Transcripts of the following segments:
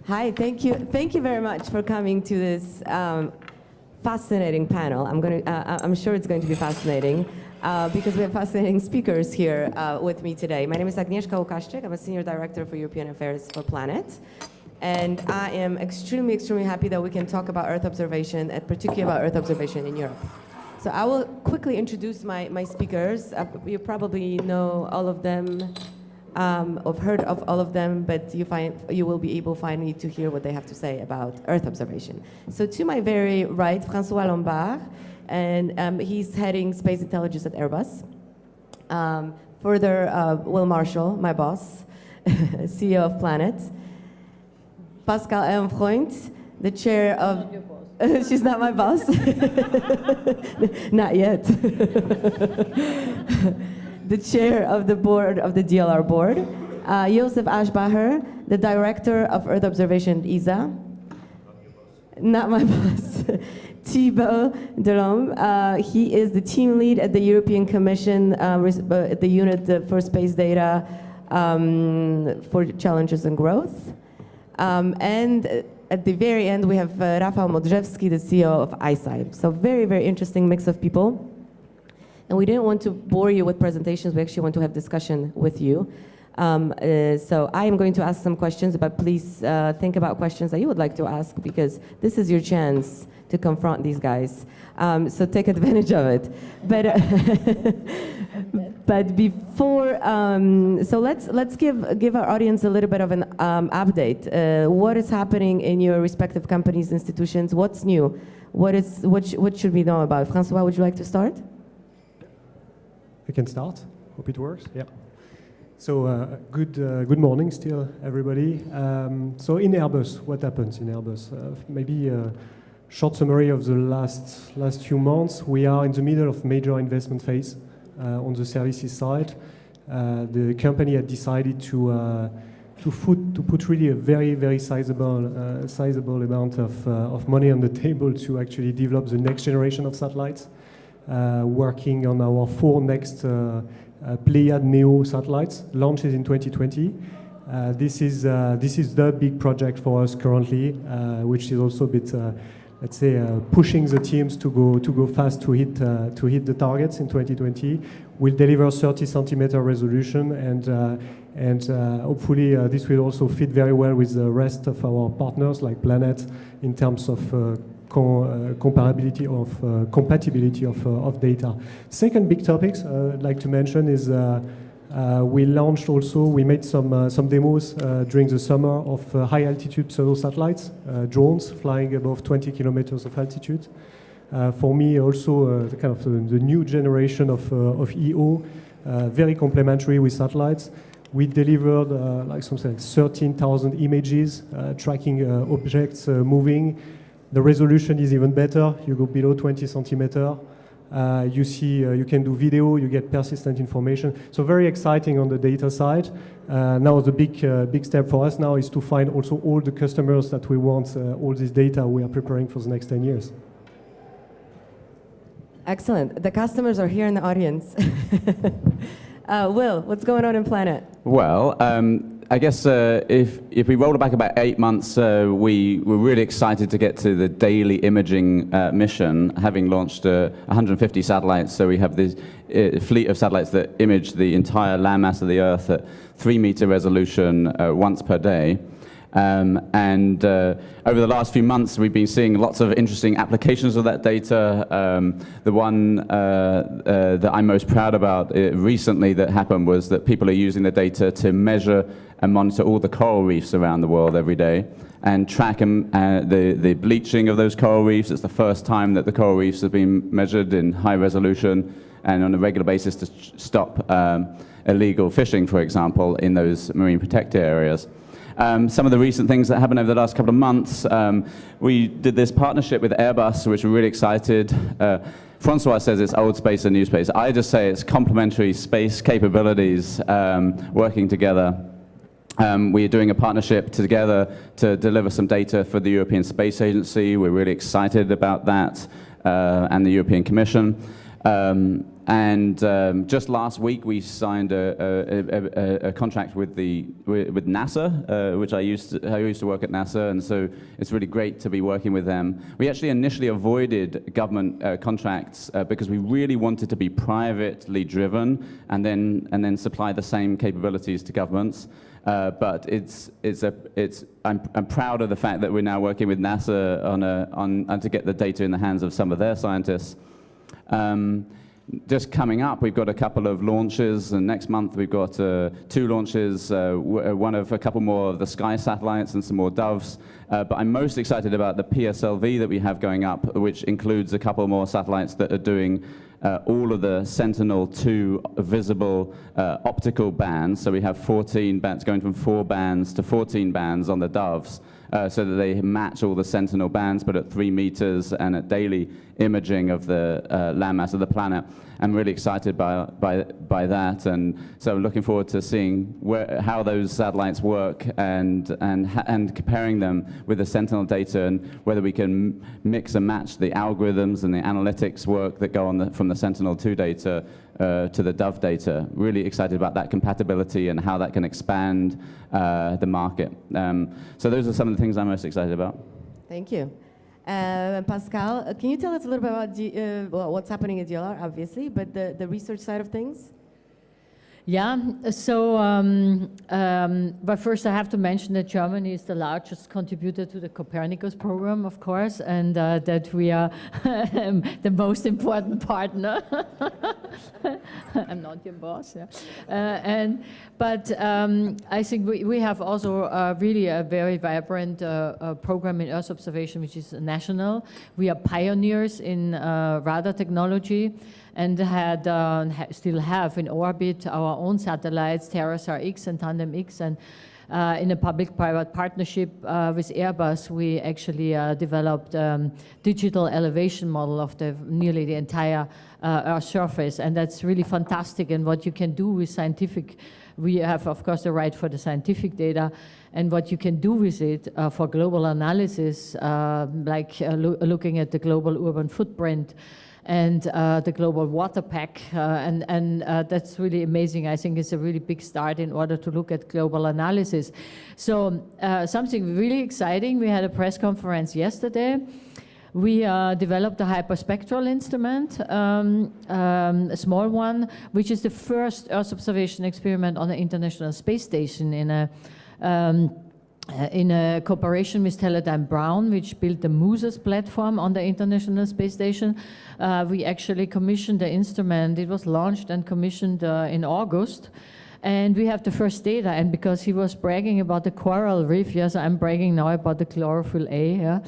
Hi, thank you. Thank you very much for coming to this fascinating panel. I'm sure it's going to be fascinating because we have fascinating speakers here with me today. My name is Agnieszka Łukaszczyk. I'm a Senior Director for European Affairs for Planet. And I am extremely, extremely happy that we can talk about Earth observation, and particularly about Earth observation in Europe. So I will quickly introduce my speakers. You probably know all of them, or heard of all of them, but you will be able finally to hear what they have to say about Earth observation. So to my very right, François Lombard, and he's heading space intelligence at Airbus. Further, Will Marshall, my boss, CEO of Planet. Pascal Ehrenfreund, the chair of... She's not my boss. Not yet. The chair of the board of the DLR board. Josef Aschbacher, the director of Earth observation at ESA. Not my boss. Thibaut Delhomme, he is the team lead at the European Commission at the unit for space data for challenges and growth. And at the very end, we have Rafał Modrzewski, the CEO of IAC. So very, very interesting mix of people. And we didn't want to bore you with presentations. We actually want to have discussion with you. So I am going to ask some questions, but please think about questions that you would like to ask, because this is your chance to confront these guys. So take advantage of it. But before, so let's give our audience a little bit of an update. What is happening in your respective companies, institutions? What's new? What should we know about? François, would you like to start? I can start. Hope it works. Yeah. So good morning, still everybody. So in Airbus, what happens in Airbus? Maybe a short summary of the last few months. We are in the middle of major investment phase on the services side. The company had decided to put really a very sizable amount of money on the table to actually develop the next generation of satellites. Working on our 4 next Pléiades Neo satellites, launches in 2020. This is the big project for us currently, which is also a bit, let's say, pushing the teams to go fast to hit the targets in 2020. We'll deliver 30 centimeter resolution, and hopefully this will also fit very well with the rest of our partners like Planet in terms of compatibility of data. Second big topics I'd like to mention is we made some demos during the summer of high altitude pseudo satellites, drones flying above 20 kilometers of altitude. For me also the kind of the new generation of EO, very complementary with satellites. We delivered like something like 13,000 images tracking objects moving. The resolution is even better. You go below 20 centimeter. You see, you can do video. You get persistent information. So very exciting on the data side. Now the big step for us now is to find also all the customers that we want all this data we are preparing for the next 10 years. Excellent. The customers are here in the audience. Will, what's going on in Planet? Well, I guess if we roll it back about 8 months, we were really excited to get to the daily imaging mission, having launched 150 satellites. So we have this fleet of satellites that image the entire landmass of the Earth at 3-meter resolution once per day. And over the last few months, we've been seeing lots of interesting applications of that data. The one that I'm most proud about recently that happened was that people are using the data to measure and monitor all the coral reefs around the world every day and track the bleaching of those coral reefs. It's the first time that the coral reefs have been measured in high resolution and on a regular basis to stop illegal fishing, for example, in those marine protected areas. Some of the recent things that happened over the last couple of months, we did this partnership with Airbus, which we're really excited. François says it's old space and new space. I just say it's complementary space capabilities working together. We are doing a partnership together to deliver some data for the European Space Agency. We're really excited about that, and the European Commission. Just last week, we signed a contract with NASA, which I used to work at NASA, and so it's really great to be working with them. We actually initially avoided government contracts because we really wanted to be privately driven, and then supply the same capabilities to governments. But I'm proud of the fact that we're now working with NASA on to get the data in the hands of some of their scientists. Just coming up, we've got a couple of launches, and next month we've got 2 launches, one of a couple more of the Sky satellites and some more Doves. But I'm most excited about the PSLV that we have going up, which includes a couple more satellites that are doing all of the Sentinel-2 visible optical bands. So we have 14 bands, going from 4 bands to 14 bands on the Doves, so that they match all the Sentinel bands, but at 3 meters and at daily imaging of the landmass of the planet. I'm really excited by that, and so I'm looking forward to seeing how those satellites work and comparing them with the Sentinel data, and whether we can mix and match the algorithms and the analytics work that go from the Sentinel-2 data to the Dove data. Really excited about that compatibility and how that can expand the market. So those are some of the things I'm most excited about. Thank you. Pascal, can you tell us a little bit about what's happening at DLR, obviously, but the research side of things? Yeah, so, but first I have to mention that Germany is the largest contributor to the Copernicus program, of course, and that we are the most important partner. I'm not your boss, yeah. But I think we have also really a very vibrant program in Earth observation, which is national. We are pioneers in radar technology, and still have in orbit our own satellites, TerraSAR-X and Tandem-X, and in a public-private partnership with Airbus, we actually developed digital elevation model of nearly the entire Earth surface, and that's really fantastic. And what you can do with scientific, we have, of course, the right for the scientific data, and what you can do with it for global analysis, like looking at the global urban footprint, and the global water pack, and that's really amazing. I think it's a really big start in order to look at global analysis. So something really exciting, we had a press conference yesterday. We developed a hyperspectral instrument, a small one, which is the first Earth observation experiment on the International Space Station in a cooperation with Teledyne Brown, which built the MUSES platform on the International Space Station. We actually commissioned the instrument. It was launched and commissioned in August. And we have the first data, and because he was bragging about the coral reef, yes, I'm bragging now about the chlorophyll A. Yeah?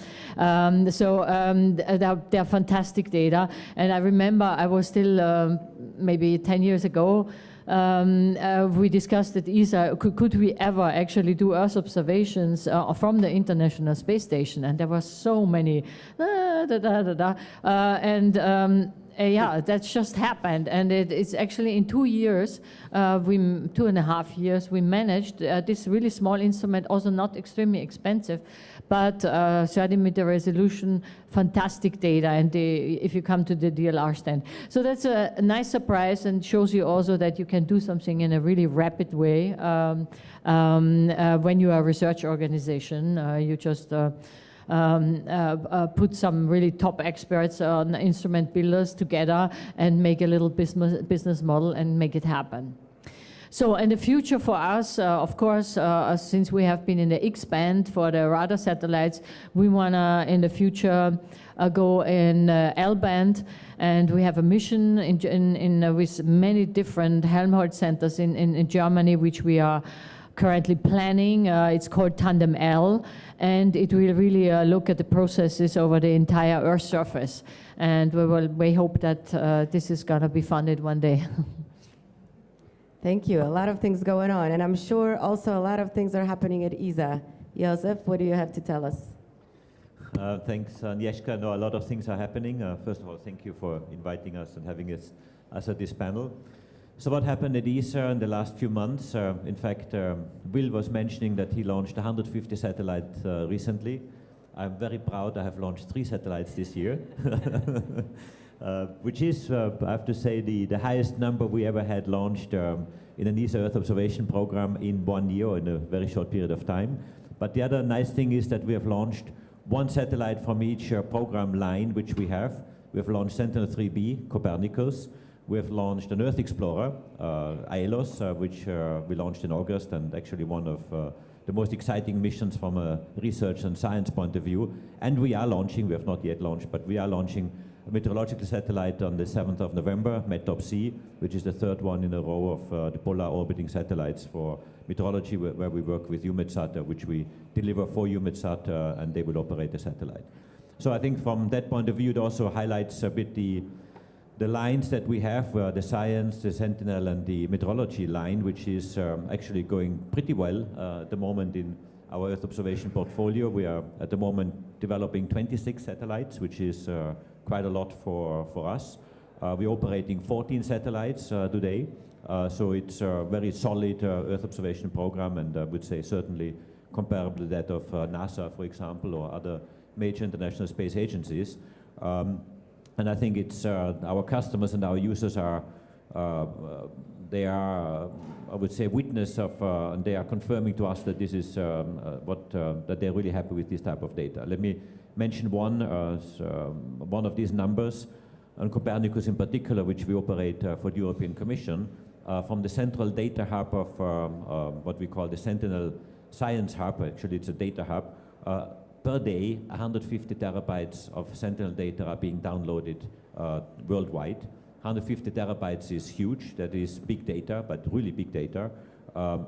They're fantastic data. And I remember I was still maybe 10 years ago, we discussed at ESA, could we ever actually do Earth observations from the International Space Station? And there were so many, yeah, that's just happened, and it's actually in 2 years, 2.5 years, we managed this really small instrument, also not extremely expensive, but 30-meter resolution, fantastic data, and if you come to the DLR stand. So that's a nice surprise, and shows you also that you can do something in a really rapid way when you are a research organization. You just put some really top experts on instrument builders together and make a little business model and make it happen. So in the future for us, of course, since we have been in the X-band for the radar satellites, we want to, in the future, go in L-band, and we have a mission with many different Helmholtz centers in Germany, which we are currently planning. It's called Tandem L, and it will really look at the processes over the entire Earth surface. And we hope that this is going to be funded one day. Thank you. A lot of things going on, and I'm sure also a lot of things are happening at ESA. Josef, what do you have to tell us? Thanks, Agnieszka. No, a lot of things are happening. First of all, thank you for inviting us and having us at this panel. So what happened at ESA in the last few months? In fact, Will was mentioning that he launched 150 satellites recently. I'm very proud I have launched 3 satellites this year. which is, I have to say, the highest number we ever had launched in an ESA Earth observation program in 1 year, in a very short period of time. But the other nice thing is that we have launched one satellite from each program line which we have. We have launched Sentinel-3B, Copernicus. We have launched an Earth Explorer, AELOS, which we launched in August, and actually one of the most exciting missions from a research and science point of view. And we are launching, we have not yet launched, but we are launching a meteorological satellite on the 7th of November, METOP-C, which is the third one in a row of the polar orbiting satellites for meteorology, where we work with EUMETSAT, which we deliver for EUMETSAT, and they will operate the satellite. So I think from that point of view, it also highlights a bit the lines that we have, the science, the Sentinel, and the meteorology line, which is actually going pretty well at the moment in our Earth observation portfolio. We are at the moment developing 26 satellites, which is quite a lot for us. We're operating 14 satellites today, so it's a very solid Earth observation program, and I would say certainly comparable to that of NASA, for example, or other major international space agencies. And I think it's our customers and our users are, they are, I would say, witness of, and they are confirming to us that this is that they're really happy with this type of data. Let me mention one of these numbers, on Copernicus in particular, which we operate for the European Commission, from the central data hub of what we call the Sentinel Science Hub. Actually, it's a data hub. Per day, 150 terabytes of Sentinel data are being downloaded worldwide. 150 terabytes is huge. That is big data, but really big data.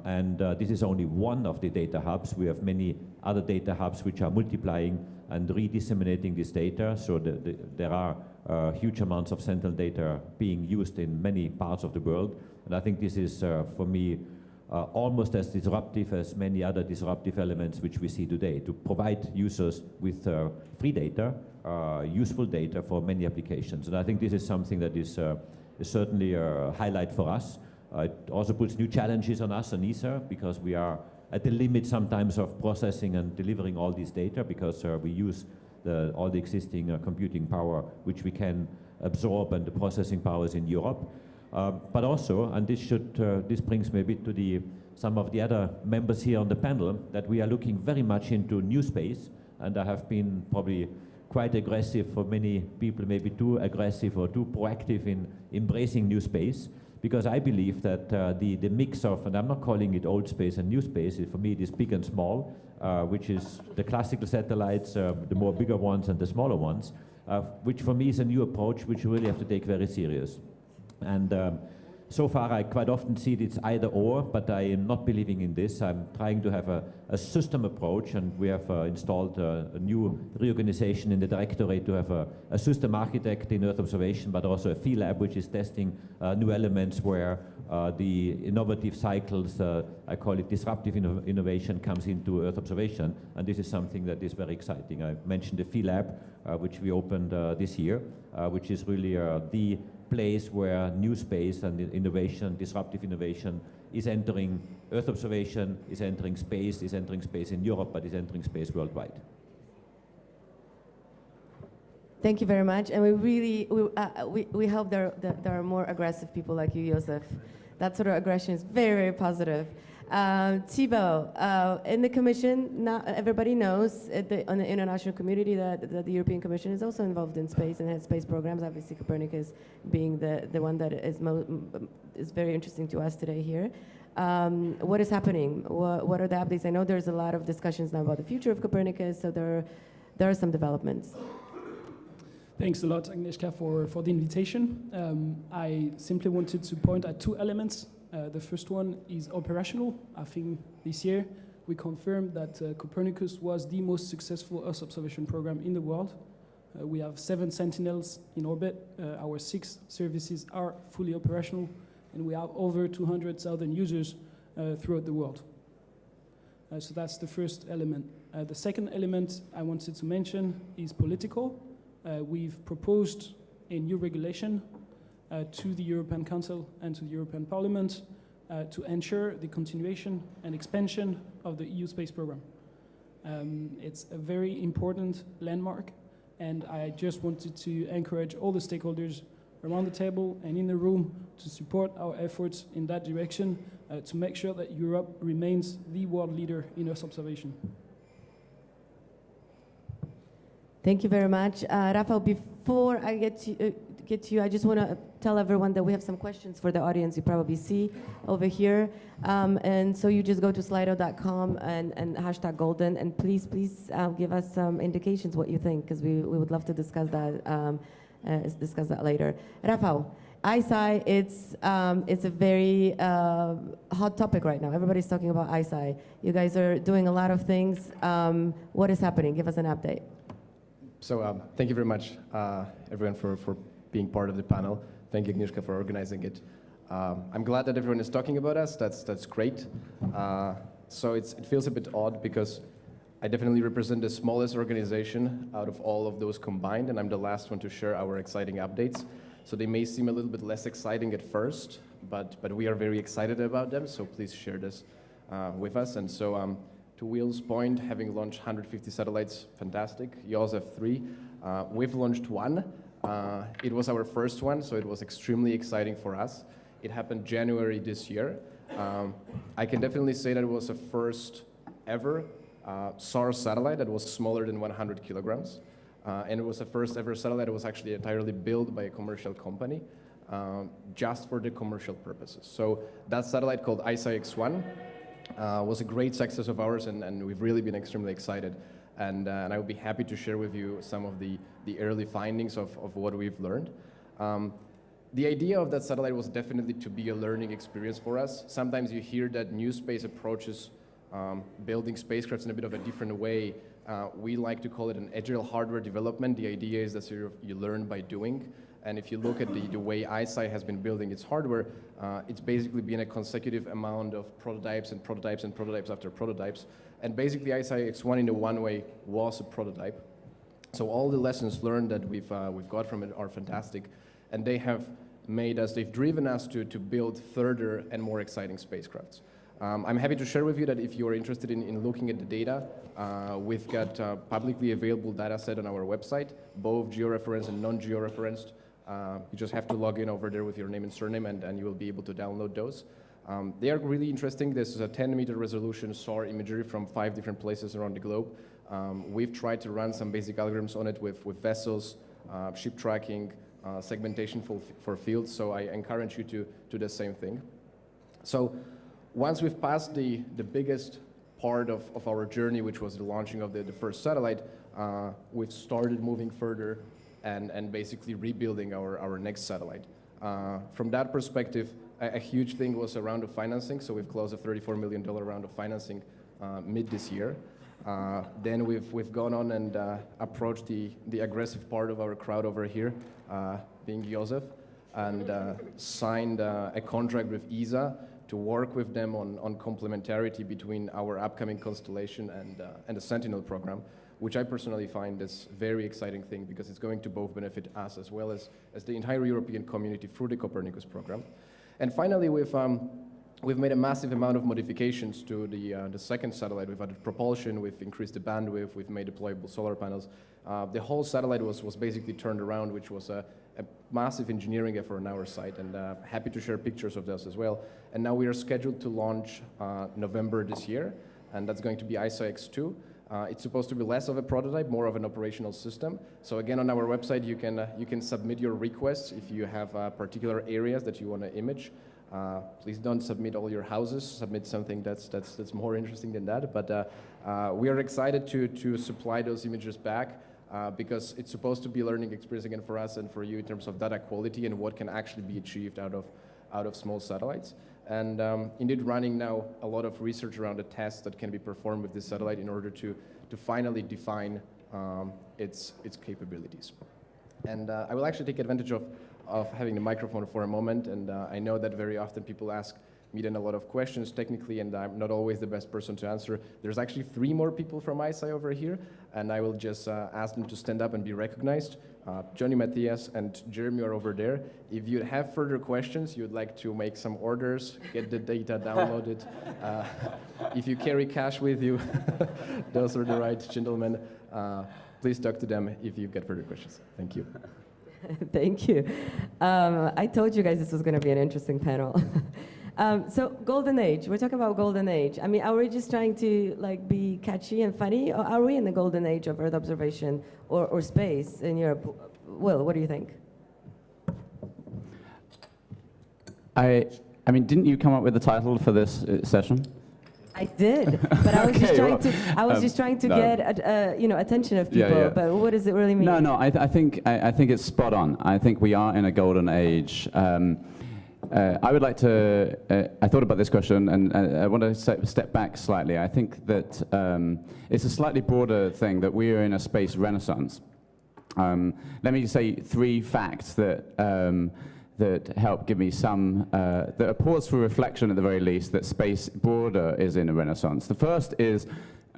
And this is only one of the data hubs. We have many other data hubs which are multiplying and redisseminating this data. So there are huge amounts of Sentinel data being used in many parts of the world. And I think this is, for me, almost as disruptive as many other disruptive elements which we see today, to provide users with free data, useful data for many applications. And I think this is something that is certainly a highlight for us. It also puts new challenges on us and ESA, because we are at the limit sometimes of processing and delivering all this data, because we use all the existing computing power which we can absorb, and the processing powers in Europe. But also, and this brings maybe to some of the other members here on the panel, that we are looking very much into new space, and I have been probably quite aggressive for many people, maybe too aggressive or too proactive in embracing new space, because I believe that the mix of, and I'm not calling it old space and new space, for me it is big and small, which is the classical satellites, the more bigger ones and the smaller ones, which for me is a new approach which you really have to take very serious. And so far, I quite often see it's either or, but I am not believing in this. I'm trying to have a system approach, and we have installed a new reorganization in the directorate to have a system architect in Earth observation, but also a field lab which is testing new elements where the innovative cycles, I call it disruptive innovation, comes into Earth observation, and this is something that is very exciting. I mentioned the field lab, which we opened this year, which is really the place where new space and innovation, disruptive innovation, is entering Earth observation, is entering space in Europe, but is entering space worldwide. Thank you very much, and we hope there are more aggressive people like you, Josef. That sort of aggression is very, very positive. Thibaut, in the Commission, not everybody knows on the international community that the European Commission is also involved in space and has space programs, obviously Copernicus being the one that is very interesting to us today here. What is happening? What are the updates? I know there's a lot of discussions now about the future of Copernicus, so there are some developments. Thanks a lot, Agnieszka, for the invitation. I simply wanted to point at two elements. The first one is operational. I think this year we confirmed that Copernicus was the most successful Earth observation program in the world. We have 7 Sentinels in orbit. Our 6 services are fully operational, and we have over 200,000 users throughout the world. So that's the first element. The second element I wanted to mention is political. We've proposed a new regulation to the European Council and to the European Parliament to ensure the continuation and expansion of the EU space program. It's a very important landmark And I just wanted to encourage all the stakeholders around the table and in the room to support our efforts in that direction to make sure that Europe remains the world leader in Earth observation. Thank you very much. Rafael, before I get to you, I just want to tell everyone that we have some questions for the audience you probably see over here. And so you just go to slido.com and hashtag golden, and please give us some indications what you think, because we would love to discuss that later. Rafael, ISI, it's a very hot topic right now. Everybody's talking about ISI. You guys are doing a lot of things. What is happening? Give us an update. So thank you very much, everyone, for being part of the panel. Thank you, Agnieszka, for organizing it. I'm glad that everyone is talking about us. That's great. So it feels a bit odd because I definitely represent the smallest organization out of all of those combined, and I'm the last one to share our exciting updates. So they may seem a little bit less exciting at first, but we are very excited about them, so please share this with us. And so to Will's point, having launched 150 satellites, fantastic. Joseph 3, we've launched one. It was our first one, so it was extremely exciting for us. It happened January this year. I can definitely say that it was the first ever SAR satellite that was smaller than 100 kilograms. And it was the first ever satellite that was actually entirely built by a commercial company just for the commercial purposes. So that satellite called ISI-X1 was a great success of ours, and we've really been extremely excited. And I would be happy to share with you some of the early findings of what we've learned. The idea of that satellite was definitely to be a learning experience for us. Sometimes you hear that new space approaches building spacecrafts in a bit of a different way. We like to call it an agile hardware development. The idea is that you learn by doing. And if you look at the way ISI has been building its hardware, it's basically been a consecutive amount of prototypes and prototypes and prototypes after prototypes. And basically ISI-X1 in the one way was a prototype. So all the lessons learned that we've got from it are fantastic. And they've driven us to build further and more exciting spacecrafts. I'm happy to share with you that if you are interested in looking at the data, we've got publicly available data set on our website, both georeferenced and non-georeferenced. You just have to log in over there with your name and surname, and you will be able to download those. They are really interesting. This is a 10-meter resolution SAR imagery from 5 different places around the globe. We've tried to run some basic algorithms on it with vessels, ship tracking, segmentation for fields, so I encourage you to do the same thing. So once we've passed the biggest part of our journey, which was the launching of the first satellite, we've started moving further and basically rebuilding our next satellite. From that perspective, a huge thing was a round of financing, so we've closed a $34 million round of financing mid this year. Then we've gone on and approached the aggressive part of our crowd over here, being Joseph, and signed a contract with ESA to work with them on complementarity between our upcoming constellation and the Sentinel program, which I personally find is a very exciting thing because it's going to both benefit us as well as the entire European community through the Copernicus program. And finally, we've made a massive amount of modifications to the second satellite. We've added propulsion, we've increased the bandwidth, we've made deployable solar panels. The whole satellite was basically turned around, which was a massive engineering effort on our side, and happy to share pictures of this as well. And now we are scheduled to launch November this year, and that's going to be ISI-X2. It's supposed to be less of a prototype, more of an operational system. So again, on our website, you can submit your requests if you have particular areas that you want to image. Please don't submit all your houses. Submit something that's more interesting than that. But we are excited to supply those images back because it's supposed to be a learning experience again for us and for you in terms of data quality and what can actually be achieved out of small satellites. And indeed running now a lot of research around the tests that can be performed with this satellite in order to finally define its capabilities. And I will actually take advantage of having the microphone for a moment, and I know that very often people ask me then a lot of questions technically, and I'm not always the best person to answer. There's actually 3 more people from ISI over here, and I will just ask them to stand up and be recognized. Johnny, Matthias, and Jeremy are over there. If you have further questions, you'd like to make some orders, get the data downloaded, if you carry cash with you, those are the right gentlemen. please talk to them if you've got further questions. Thank you. Thank you. I told you guys this was going to be an interesting panel. So golden age, we're talking about golden age. I mean, are we just trying to like be catchy and funny, or are we in the golden age of Earth observation or space in Europe? Will, what do you think? I mean, didn't you come up with the title for this session? I did, but I was Okay, just trying to no. get attention of people. Yeah. But what does it really mean? No. I think it's spot on. I think we are in a golden age. I would like to. I thought about this question, and I want to step back slightly. I think that it's a slightly broader thing that we are in a space renaissance. Let me say 3 facts that help give me some, that are pause for reflection at the very least, that space broader is in a renaissance. The first is,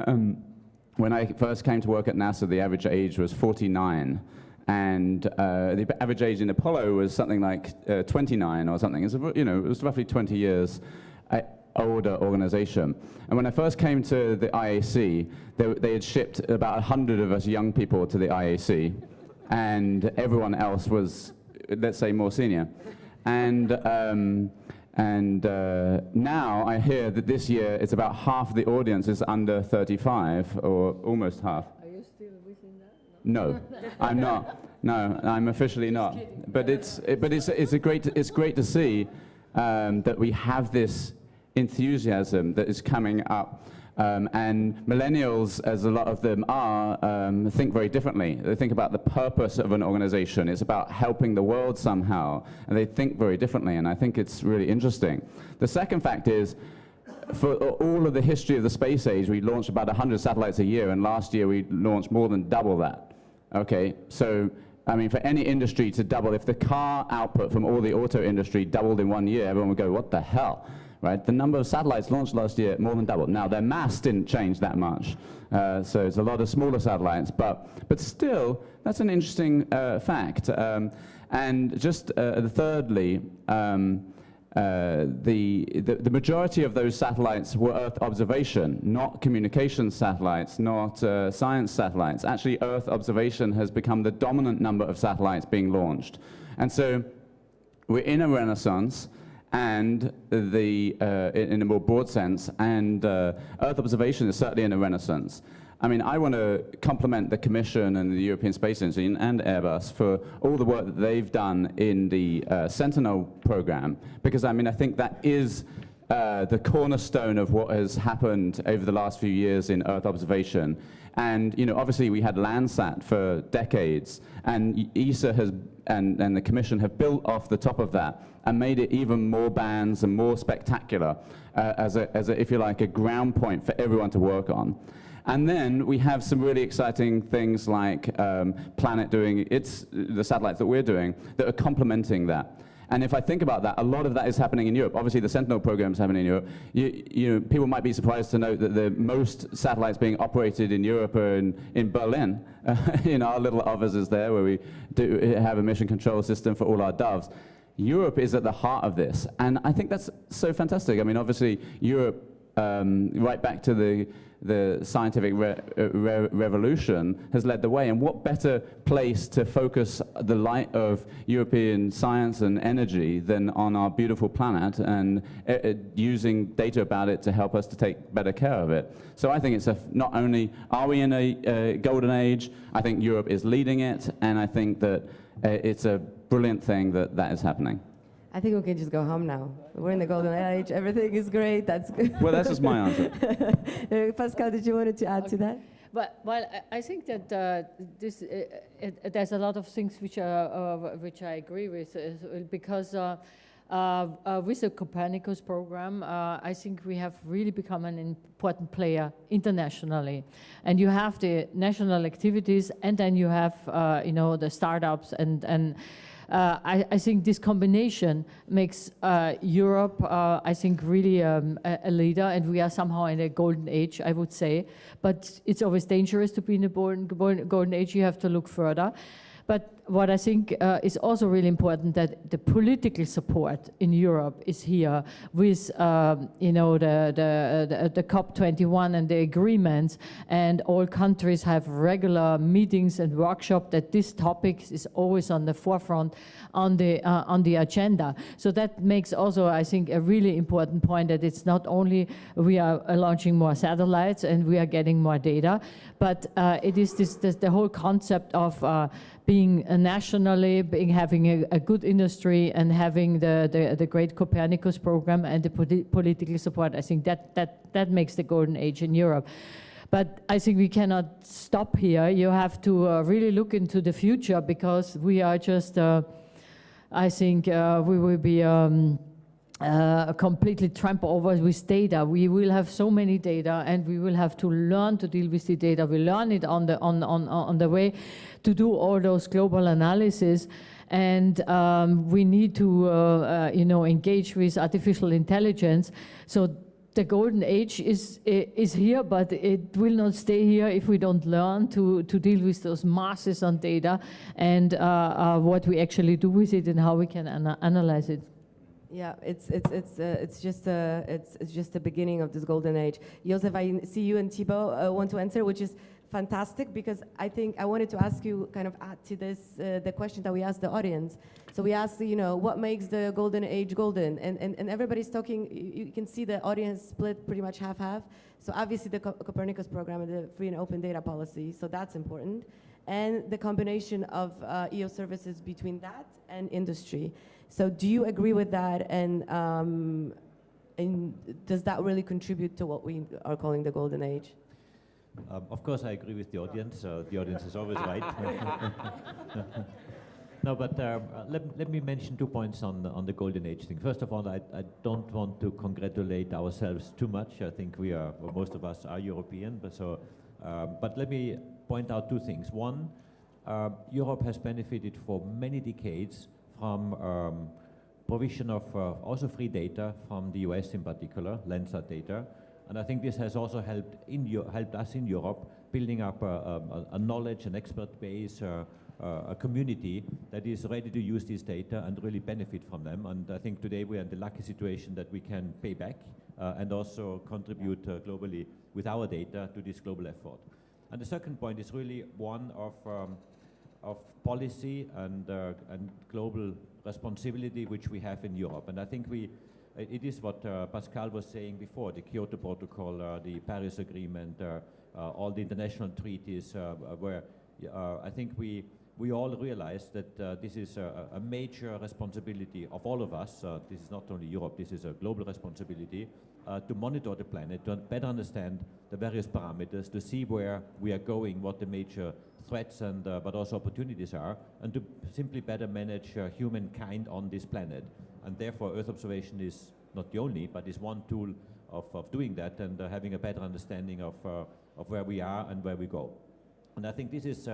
when I first came to work at NASA, the average age was 49. And the average age in Apollo was something like 29 or something. It was roughly 20 years older organization. And when I first came to the IAC, they had shipped about 100 of us young people to the IAC, and everyone else was, let's say, more senior. And now I hear that this year it's about half the audience is under 35, or almost half. Are you still within that? No, I'm not. No, I'm officially not. But it's great to see that we have this enthusiasm that is coming up. And millennials, as a lot of them are, think very differently. They think about the purpose of an organization. It's about helping the world somehow. And they think very differently, and I think it's really interesting. The second fact is, for all of the history of the space age, we launched about 100 satellites a year, and last year we launched more than double that. Okay, so, I mean, for any industry to double, if the car output from all the auto industry doubled in 1 year, everyone would go, what the hell? Right? The number of satellites launched last year more than doubled. Now, their mass didn't change that much, so it's a lot of smaller satellites, but still, that's an interesting fact. And just thirdly, the majority of those satellites were Earth observation, not communication satellites, not science satellites. Actually, Earth observation has become the dominant number of satellites being launched. And so we're in a renaissance, and in a more broad sense, and Earth observation is certainly in a renaissance. I mean, I want to compliment the Commission and the European Space Agency and Airbus for all the work that they've done in the Sentinel program, because I mean, I think that is the cornerstone of what has happened over the last few years in Earth observation. And obviously we had Landsat for decades, and ESA has and the Commission have built off the top of that and made it even more bands and more spectacular as a, if you like, a ground point for everyone to work on. And then we have some really exciting things like Planet doing the satellites that we're doing that are complementing that. And if I think about that, a lot of that is happening in Europe. Obviously, the Sentinel program is happening in Europe. People might be surprised to note that the most satellites being operated in Europe are in Berlin, in our little offices there, where we do have a mission control system for all our doves. Europe is at the heart of this, and I think that's so fantastic. I mean, obviously, Europe, right back to the scientific revolution, has led the way. And what better place to focus the light of European science and energy than on our beautiful planet, and using data about it to help us to take better care of it. So I think it's not only are we in a golden age, I think Europe is leading it, and I think that it's a brilliant thing that is happening. I think we can just go home now. We're in the golden age. Everything is great. That's good. Well, that's just my answer. Pascal, did you want to add to that? Well, I think that there's a lot of things which I agree with, because with the Copernicus program, I think we have really become an important player internationally. And you have the national activities, and then you have the startups, and I think this combination makes Europe, I think, really a leader, and we are somehow in a golden age, I would say. But it's always dangerous to be in a golden age. You have to look further. But what I think is also really important, that the political support in Europe is here with you know, the COP21 and the agreements, and all countries have regular meetings and workshops that this topic is always on the forefront on the agenda. So that makes also, I think, a really important point, that it's not only we are launching more satellites and we are getting more data, but it is the whole concept of being nationally, having a good industry, and having the great Copernicus program and the political support. I think that makes the golden age in Europe. But I think we cannot stop here. You have to really look into the future, because we are just, I think we will be completely trampled over with data. We will have so many data, and we will have to learn to deal with the data. We learn it on the way to do all those global analysis, and we need to you know, engage with artificial intelligence. So the golden age is here, but it will not stay here if we don't learn to deal with those masses on data, and what we actually do with it and how we can analyze it. Yeah, it's just the beginning of this golden age. Joseph, I see you and Thibaut want to answer, which is fantastic, because I think I wanted to ask you, kind of add to this the question that we asked the audience. So we asked, you know, what makes the golden age golden, and everybody's talking. You can see the audience split pretty much half-half. So obviously the Copernicus program and the free and open data policy, so that's important, and the combination of EO services between that and industry. So do you agree with that, and does that really contribute to what we are calling the golden age? Of course, I agree with the audience. The audience is always right. No, but let me mention 2 points on the golden age thing. First of all, I don't want to congratulate ourselves too much. I think we are, well, most of us are European, but let me point out 2 things. One, Europe has benefited for many decades from provision of also free data from the US in particular, Landsat data. And I think this has also helped us in Europe, building up a knowledge and expert base, a community that is ready to use these data and really benefit from them. And I think today we are in the lucky situation that we can pay back and also contribute globally with our data to this global effort. And the second point is really one of policy and global responsibility which we have in Europe. And I think it is what Pascal was saying before, the Kyoto Protocol, the Paris Agreement, all the international treaties, where I think we all realize that this is a major responsibility of all of us. This is not only Europe, this is a global responsibility to monitor the planet, to better understand the various parameters, to see where we are going, what the major threats and but also opportunities are, and to simply better manage humankind on this planet. And therefore, Earth observation is not the only, but is one tool of doing that and having a better understanding of where we are and where we go. And I think this is,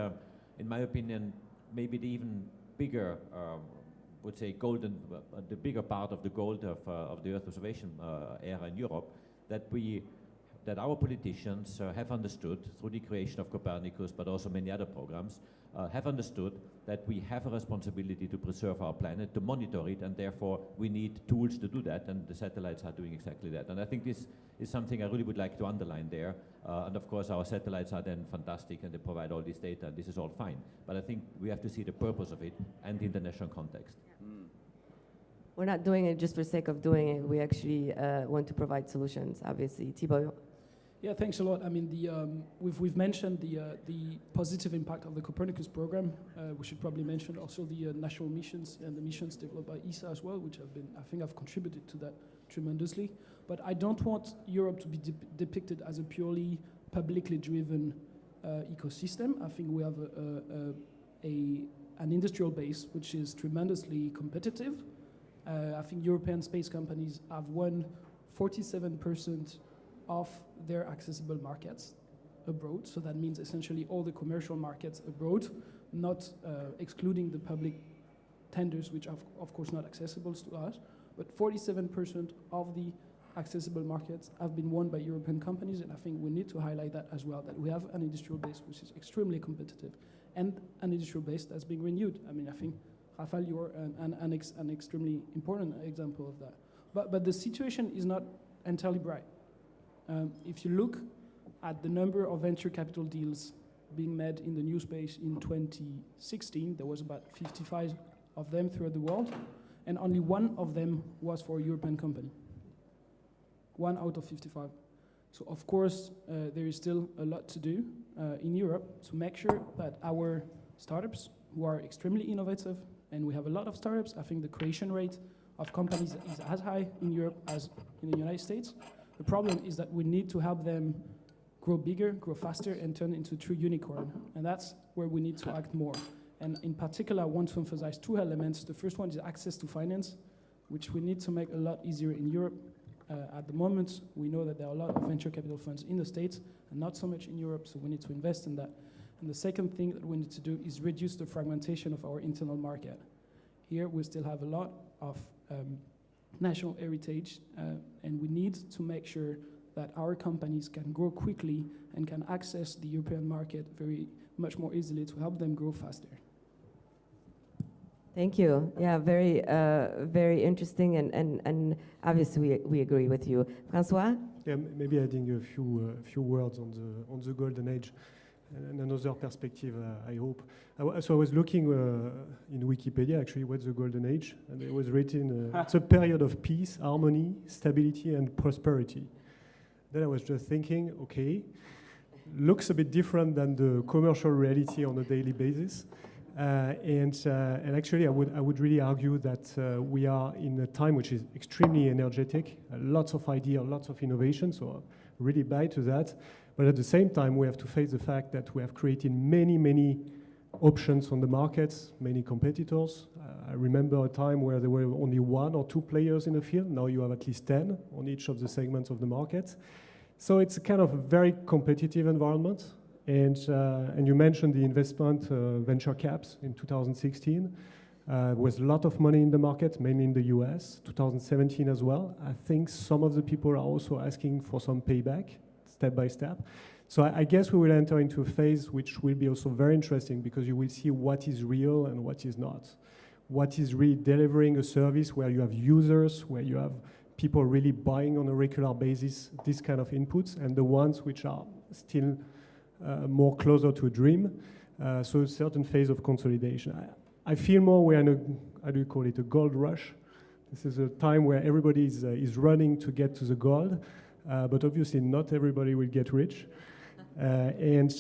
in my opinion, maybe the even bigger, would say, the bigger part of the gold of the Earth observation era in Europe, that our politicians have understood through the creation of Copernicus, but also many other programs, have understood that we have a responsibility to preserve our planet, to monitor it, and therefore we need tools to do that, and the satellites are doing exactly that. And I think this is something I really would like to underline there. And of course our satellites are then fantastic and they provide all this data, and this is all fine. But I think we have to see the purpose of it and the international context. We're not doing it just for the sake of doing it. We actually want to provide solutions, obviously. Thibaut? Yeah, thanks a lot. I mean, we've mentioned the positive impact of the Copernicus program. We should probably mention also the national missions and the missions developed by ESA as well, which have contributed to that tremendously. But I don't want Europe to be depicted as a purely publicly driven ecosystem. I think we have an industrial base which is tremendously competitive. I think European space companies have won 47% of their accessible markets abroad. So that means essentially all the commercial markets abroad, not excluding the public tenders, which are of course not accessible to us. But 47% of the accessible markets have been won by European companies, and I think we need to highlight that as well, that we have an industrial base which is extremely competitive. and an industrial base that's being renewed. I mean, I think, Rafael, you're an extremely important example of that. But the situation is not entirely bright. If you look at the number of venture capital deals being made in the new space in 2016, there was about 55 of them throughout the world, and only one of them was for a European company. 1 out of 55. So of course, there is still a lot to do in Europe to make sure that our startups, who are extremely innovative, and we have a lot of startups, I think the creation rate of companies is as high in Europe as in the United States. The problem is that we need to help them grow bigger, grow faster, and turn into true unicorn. And that's where we need to act more. And in particular, I want to emphasize 2 elements. The first one is access to finance, which we need to make a lot easier in Europe. At the moment, we know that there are a lot of venture capital funds in the States and not so much in Europe, so we need to invest in that. And the second thing that we need to do is reduce the fragmentation of our internal market. Here, we still have a lot of national heritage, and we need to make sure that our companies can grow quickly and can access the European market very much more easily to help them grow faster. Thank you. Yeah, very interesting, and obviously we agree with you. François? Yeah, maybe adding a few words on the golden age and another perspective, I hope. So I was looking in Wikipedia, actually, what's the golden age? And it was written, it's a period of peace, harmony, stability, and prosperity. Then I was just thinking, okay, looks a bit different than the commercial reality on a daily basis. And actually, I would really argue that we are in a time which is extremely energetic, lots of ideas, lots of innovation, so I really buy to that. But at the same time, we have to face the fact that we have created many options on the markets, many competitors. I remember a time where there were only 1 or 2 players in the field. Now you have at least 10 on each of the segments of the market. So it's a kind of a very competitive environment. And you mentioned the investment venture caps in 2016. There was a lot of money in the market, mainly in the US, 2017 as well. I think some of the people are also asking for some payback, step by step. So I guess we will enter into a phase which will be also very interesting because you will see what is real and what is not. What is really delivering a service where you have users, where you have people really buying on a regular basis this kind of inputs, and the ones which are still more closer to a dream. So a certain phase of consolidation. I feel more we're in a, how do you call it, a gold rush. This is a time where everybody is running to get to the gold, but obviously not everybody will get rich. And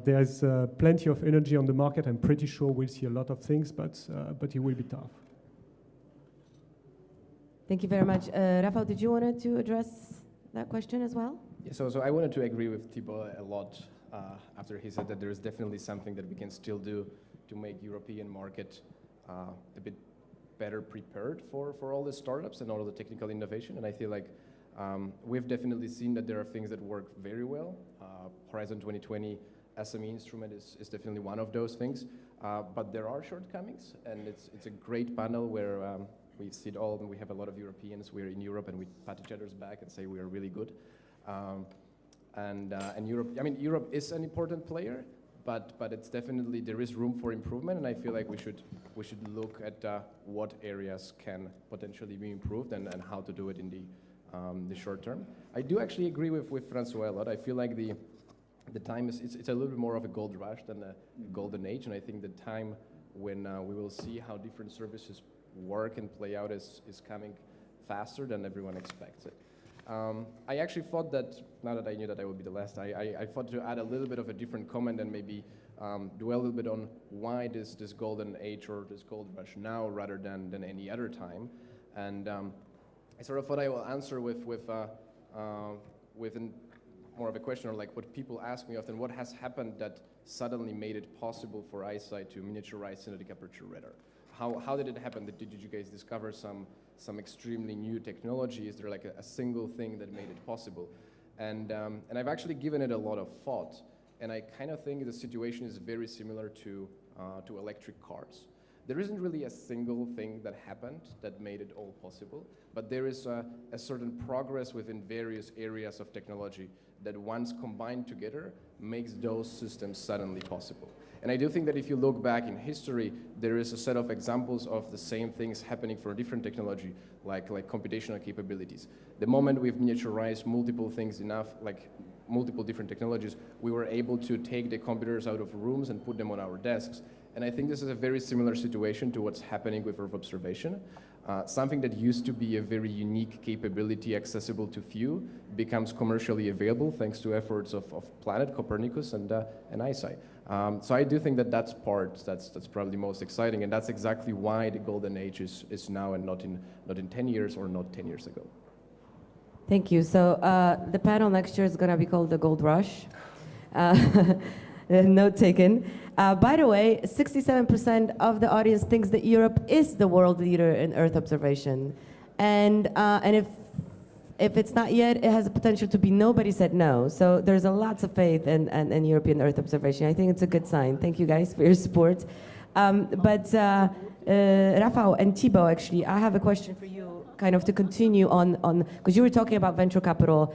there's plenty of energy on the market. I'm pretty sure we'll see a lot of things, but it will be tough. Thank you very much. Rafael, did you want to address that question as well? Yeah, so I wanted to agree with Thibaut a lot after he said that there is definitely something that we can still do to make European market a bit better prepared for all the startups and all of the technical innovation. And I feel like we've definitely seen that there are things that work very well. Horizon 2020 SME instrument is definitely one of those things. But there are shortcomings, and it's a great panel where we see it all, and we have a lot of Europeans. We're in Europe, and we pat each other's back and say we are really good. And Europe, I mean, Europe is an important player, but it's definitely, there is room for improvement, and I feel like we should look at what areas can potentially be improved and how to do it in the short term. I do actually agree with François a lot. I feel like the time it's a little bit more of a gold rush than a golden age, and I think the time when we will see how different services work and play out is coming faster than everyone expects it. I actually thought that, now that I knew that I would be the last, I thought to add a little bit of a different comment and maybe dwell a little bit on why this golden age or this gold rush now rather than any other time. And I sort of thought I will answer with more of a question, or like what people ask me often, what has happened that suddenly made it possible for IAC to miniaturize synthetic aperture radar? How did it happen? Did you guys discover some extremely new technology? Is there like a single thing that made it possible? And I've actually given it a lot of thought, and I kind of think the situation is very similar to electric cars. there isn't really a single thing that happened that made it all possible, but there is a certain progress within various areas of technology that once combined together makes those systems suddenly possible. And I do think that if you look back in history, there is a set of examples of the same things happening for different technology, like computational capabilities. The moment we've miniaturized multiple things enough, like multiple different technologies, we were able to take the computers out of rooms and put them on our desks. And I think this is a very similar situation to what's happening with Earth observation. Something that used to be a very unique capability accessible to few becomes commercially available thanks to efforts of Planet, Copernicus, and IAC. So I do think that that's probably most exciting, and that's exactly why the golden age is now and not in 10 years or not 10 years ago. Thank you. So the panel next year is going to be called the Gold Rush. Note taken. By the way, 67% of the audience thinks that Europe is the world leader in Earth observation. And if it's not yet, it has the potential to be. Nobody said no. So there's a lots of faith in European Earth observation. I think it's a good sign. Thank you guys for your support. But Rafał and Thibaut, actually, I have a question for you, kind of to continue on because you were talking about venture capital,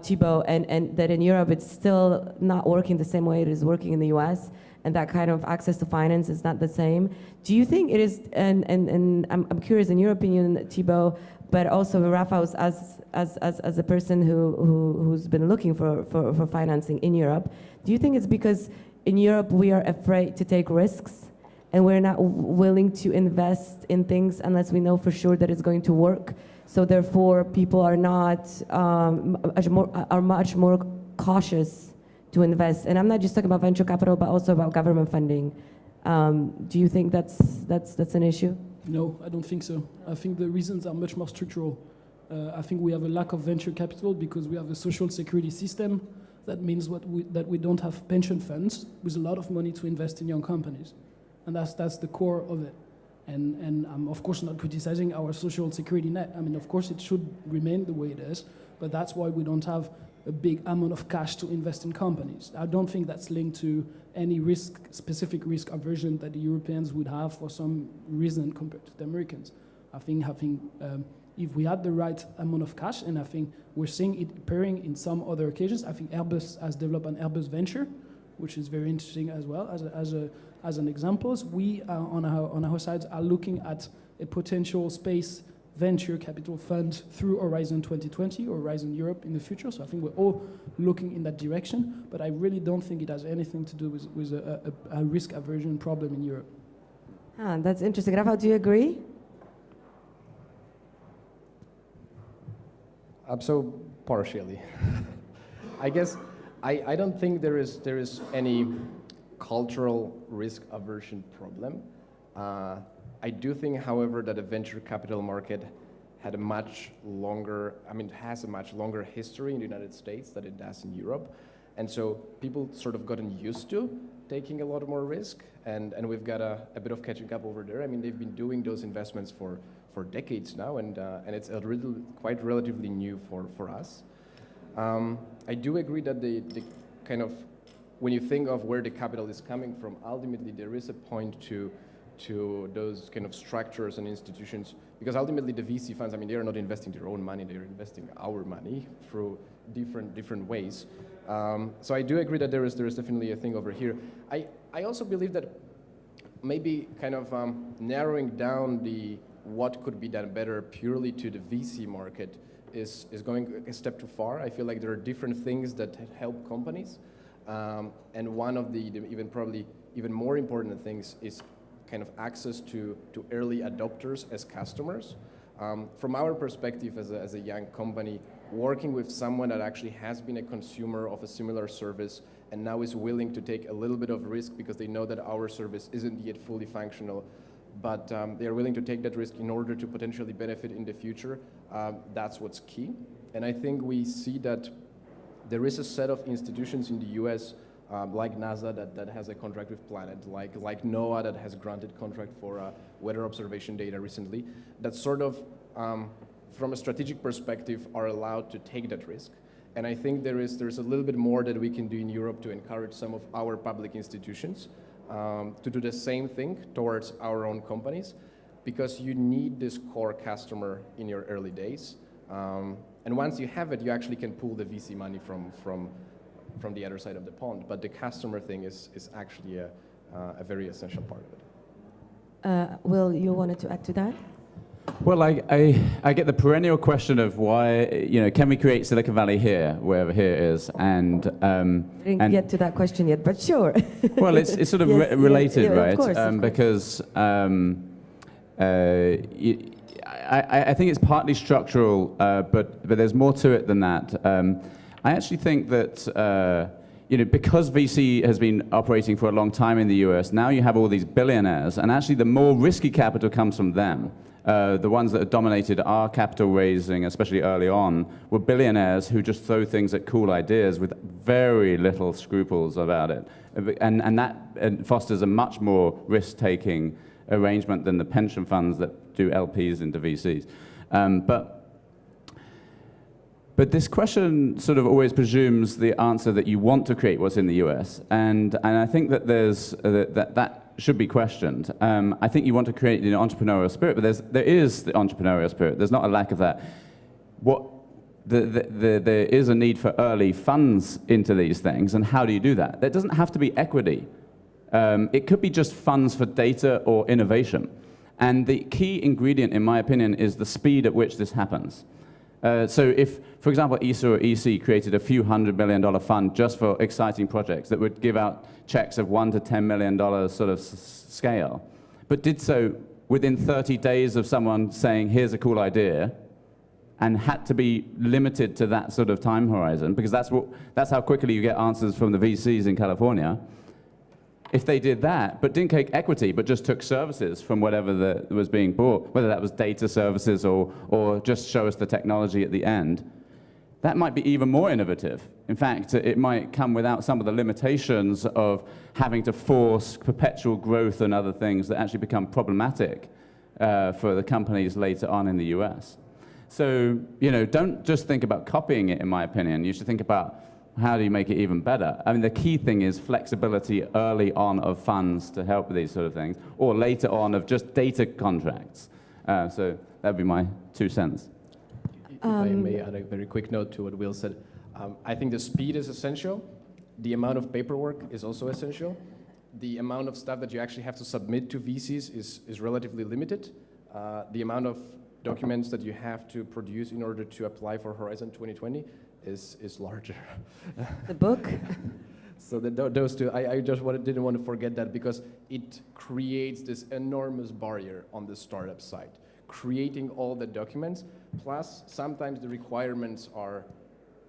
Thibaut, and that in Europe it's still not working the same way it is working in the US, and that kind of access to finance is not the same. Do you think it is, and I'm curious in your opinion, Thibaut, but also Rafał, as a person who's been looking for financing in Europe, do you think it's because in Europe we are afraid to take risks and we're not willing to invest in things unless we know for sure that it's going to work? So therefore, people are not are much more cautious to invest. And I'm not just talking about venture capital, but also about government funding. Do you think that's an issue? No, I don't think so. I think the reasons are much more structural. I think we have a lack of venture capital because we have a social security system. That means that we don't have pension funds with a lot of money to invest in young companies. And that's the core of it. And I'm, of course, not criticizing our social security net. I mean, of course, it should remain the way it is, but that's why we don't have a big amount of cash to invest in companies. I don't think that's linked to any specific risk aversion that the Europeans would have for some reason compared to the Americans. I think if we had the right amount of cash, and I think we're seeing it appearing in some other occasions. I think Airbus has developed an Airbus venture, which is very interesting as well as an example. We on our side are looking at a potential space venture capital fund through Horizon 2020 or Horizon Europe in the future. So I think we're all looking in that direction, but I really don't think it has anything to do with a risk aversion problem in Europe. That's interesting. Rafał, do you agree? So partially. I guess I don't think there is any cultural risk aversion problem. I do think, however, that the venture capital market has a much longer history in the United States than it does in Europe. And so people sort of gotten used to taking a lot more risk, and we've got a bit of catching up over there. I mean, they've been doing those investments for decades now, and it's quite relatively new for us. I do agree that the kind of, when you think of where the capital is coming from, ultimately there is a point to those kind of structures and institutions, because ultimately the VC funds, I mean, they are not investing their own money, they're investing our money through different ways. So I do agree that there is definitely a thing over here. I also believe that maybe kind of narrowing down what could be done better purely to the VC market is going a step too far. I feel like there are different things that help companies, and one of the probably even more important things is kind of access to early adopters as customers. From our perspective as a young company, working with someone that actually has been a consumer of a similar service and now is willing to take a little bit of risk because they know that our service isn't yet fully functional, but they are willing to take that risk in order to potentially benefit in the future, that's what's key. And I think we see that there is a set of institutions in the US like NASA that has a contract with Planet, like NOAA that has granted contract for weather observation data recently, that sort of, from a strategic perspective, are allowed to take that risk. And I think there is a little bit more that we can do in Europe to encourage some of our public institutions to do the same thing towards our own companies, because you need this core customer in your early days. And once you have it, you actually can pull the VC money from the other side of the pond. But the customer thing is actually a very essential part of it. Will, you wanted to add to that? Well, I get the perennial question of why, can we create Silicon Valley here, wherever here is, and Didn't get to that question yet, but sure. well, it's sort of Yes, related, yeah, right? of course. Because I think it's partly structural, but there's more to it than that. I actually think that because VC has been operating for a long time in the US, now you have all these billionaires, and actually the more risky capital comes from them. The ones that have dominated our capital raising, especially early on, were billionaires who just throw things at cool ideas with very little scruples about it. And that fosters a much more risk-taking arrangement than the pension funds that do LPs into VCs. But this question sort of always presumes the answer that you want to create what's in the US, and I think that that should be questioned. I think you want to create an entrepreneurial spirit, but there is the entrepreneurial spirit. There's not a lack of that. There is a need for early funds into these things, and how do you do that? There doesn't have to be equity. It could be just funds for data or innovation. And the key ingredient, in my opinion, is the speed at which this happens. So if, for example, ISA or EC created a few $100 million fund just for exciting projects that would give out checks of $1 to $10 million sort of scale, but did so within 30 days of someone saying, here's a cool idea, and had to be limited to that sort of time horizon, because that's how quickly you get answers from the VCs in California. If they did that, but didn't take equity, but just took services from whatever was being bought, whether that was data services or just show us the technology at the end, that might be even more innovative. In fact, it might come without some of the limitations of having to force perpetual growth and other things that actually become problematic for the companies later on in the US. So, don't just think about copying it, in my opinion. You should think about how do you make it even better? I mean, the key thing is flexibility early on of funds to help with these sort of things, or later on of just data contracts. So that would be my 2 cents. If I may add a very quick note to what Will said, I think the speed is essential. The amount of paperwork is also essential. The amount of stuff that you actually have to submit to VCs is relatively limited. The amount of documents that you have to produce in order to apply for Horizon 2020 is larger. The book? So those two, I just didn't want to forget that, because it creates this enormous barrier on the startup side. Creating all the documents, plus sometimes the requirements are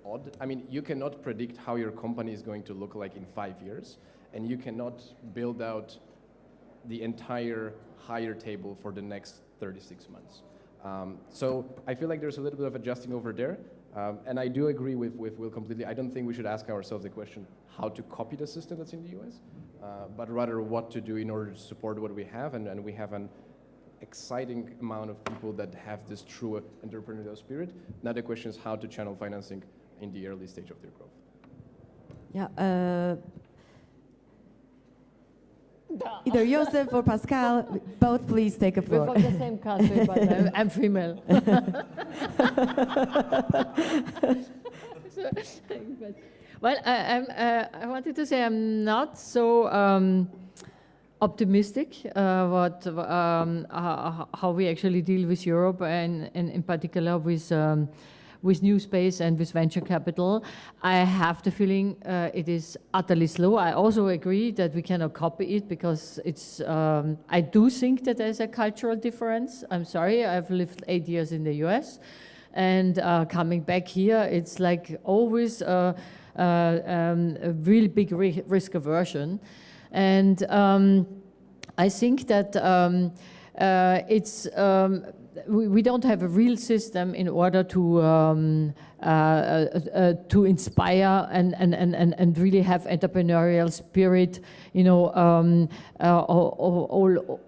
odd. I mean, you cannot predict how your company is going to look like in 5 years, and you cannot build out the entire hire table for the next 36 months. So I feel like there's a little bit of adjusting over there. And I do agree with Will completely. I don't think we should ask ourselves the question how to copy the system that's in the US, but rather what to do in order to support what we have. And we have an exciting amount of people that have this true entrepreneurial spirit. Now the question is how to channel financing in the early stage of their growth. Yeah. Either Joseph or Pascal, both please take a floor. We're from the same country, but I'm female. Well, I wanted to say I'm not so optimistic how we actually deal with Europe, and in particular with new space and with venture capital. I have the feeling it is utterly slow. I also agree that we cannot copy it, because it's, I do think that there's a cultural difference. I'm sorry, I've lived 8 years in the US, and coming back here, it's like always a really big risk aversion. And I think that it's, we don't have a real system in order to inspire and really have entrepreneurial spirit,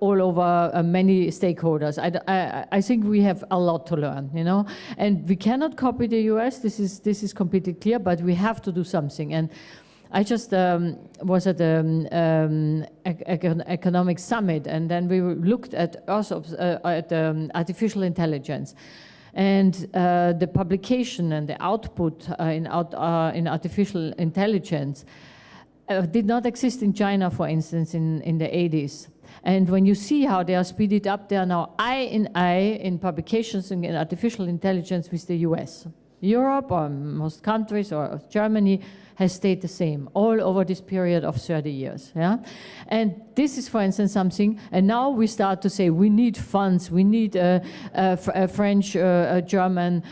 all over many stakeholders. I think we have a lot to learn, and we cannot copy the US. This is completely clear, but we have to do something. And I just was at the economic summit, and then we looked at also at artificial intelligence. And the publication and the output in artificial intelligence did not exist in China, for instance, in the 80s. And when you see how they are speeded up, they are now eye in publications in artificial intelligence with the US. Europe, or most countries, or Germany, has stayed the same all over this period of 30 years. Yeah? And this is, for instance, something, and now we start to say we need funds, we need a French, German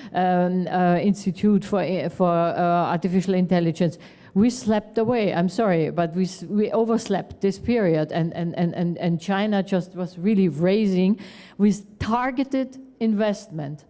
institute for artificial intelligence. We slept away, I'm sorry, but we overslept this period, and China just was really raising with targeted investment.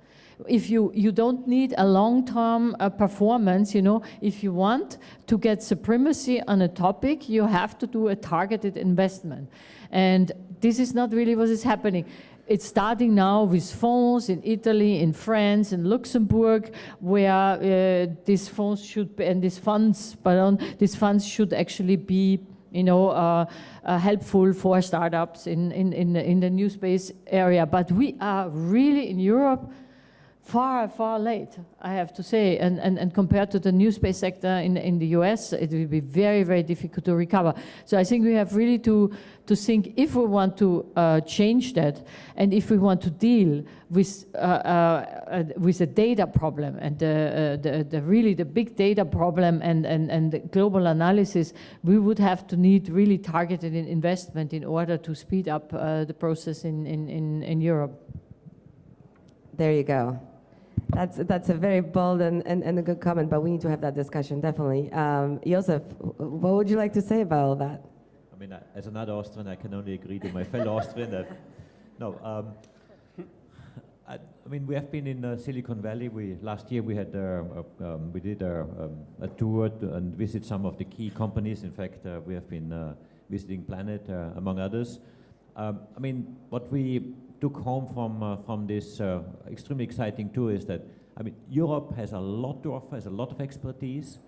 If you don't need a long-term performance, you know, if you want to get supremacy on a topic, you have to do a targeted investment. And this is not really what is happening. It's starting now with funds in Italy, in France, in Luxembourg, where these funds should be, and these funds should actually be, you know, helpful for startups in the new space area. But we are really in Europe far late, I have to say, and compared to the new space sector in the US, it will be very difficult to recover. So I think we have really to think if we want to change that, and if we want to deal with the data problem and the big data problem and the global analysis, we would have to need really targeted investment in order to speed up the process in Europe. There you go. That's a very bold and a good comment, but we need to have that discussion, definitely. Josef, what would you like to say about all that? I mean, as another Austrian, I can only agree to my fellow Austrian that, I mean, we have been in Silicon Valley. Last year we did a tour and visit some of the key companies. In fact, we have been visiting Planet, among others. I mean, what we took home from this extremely exciting tour is that, I mean, Europe has a lot to offer, has a lot of expertise.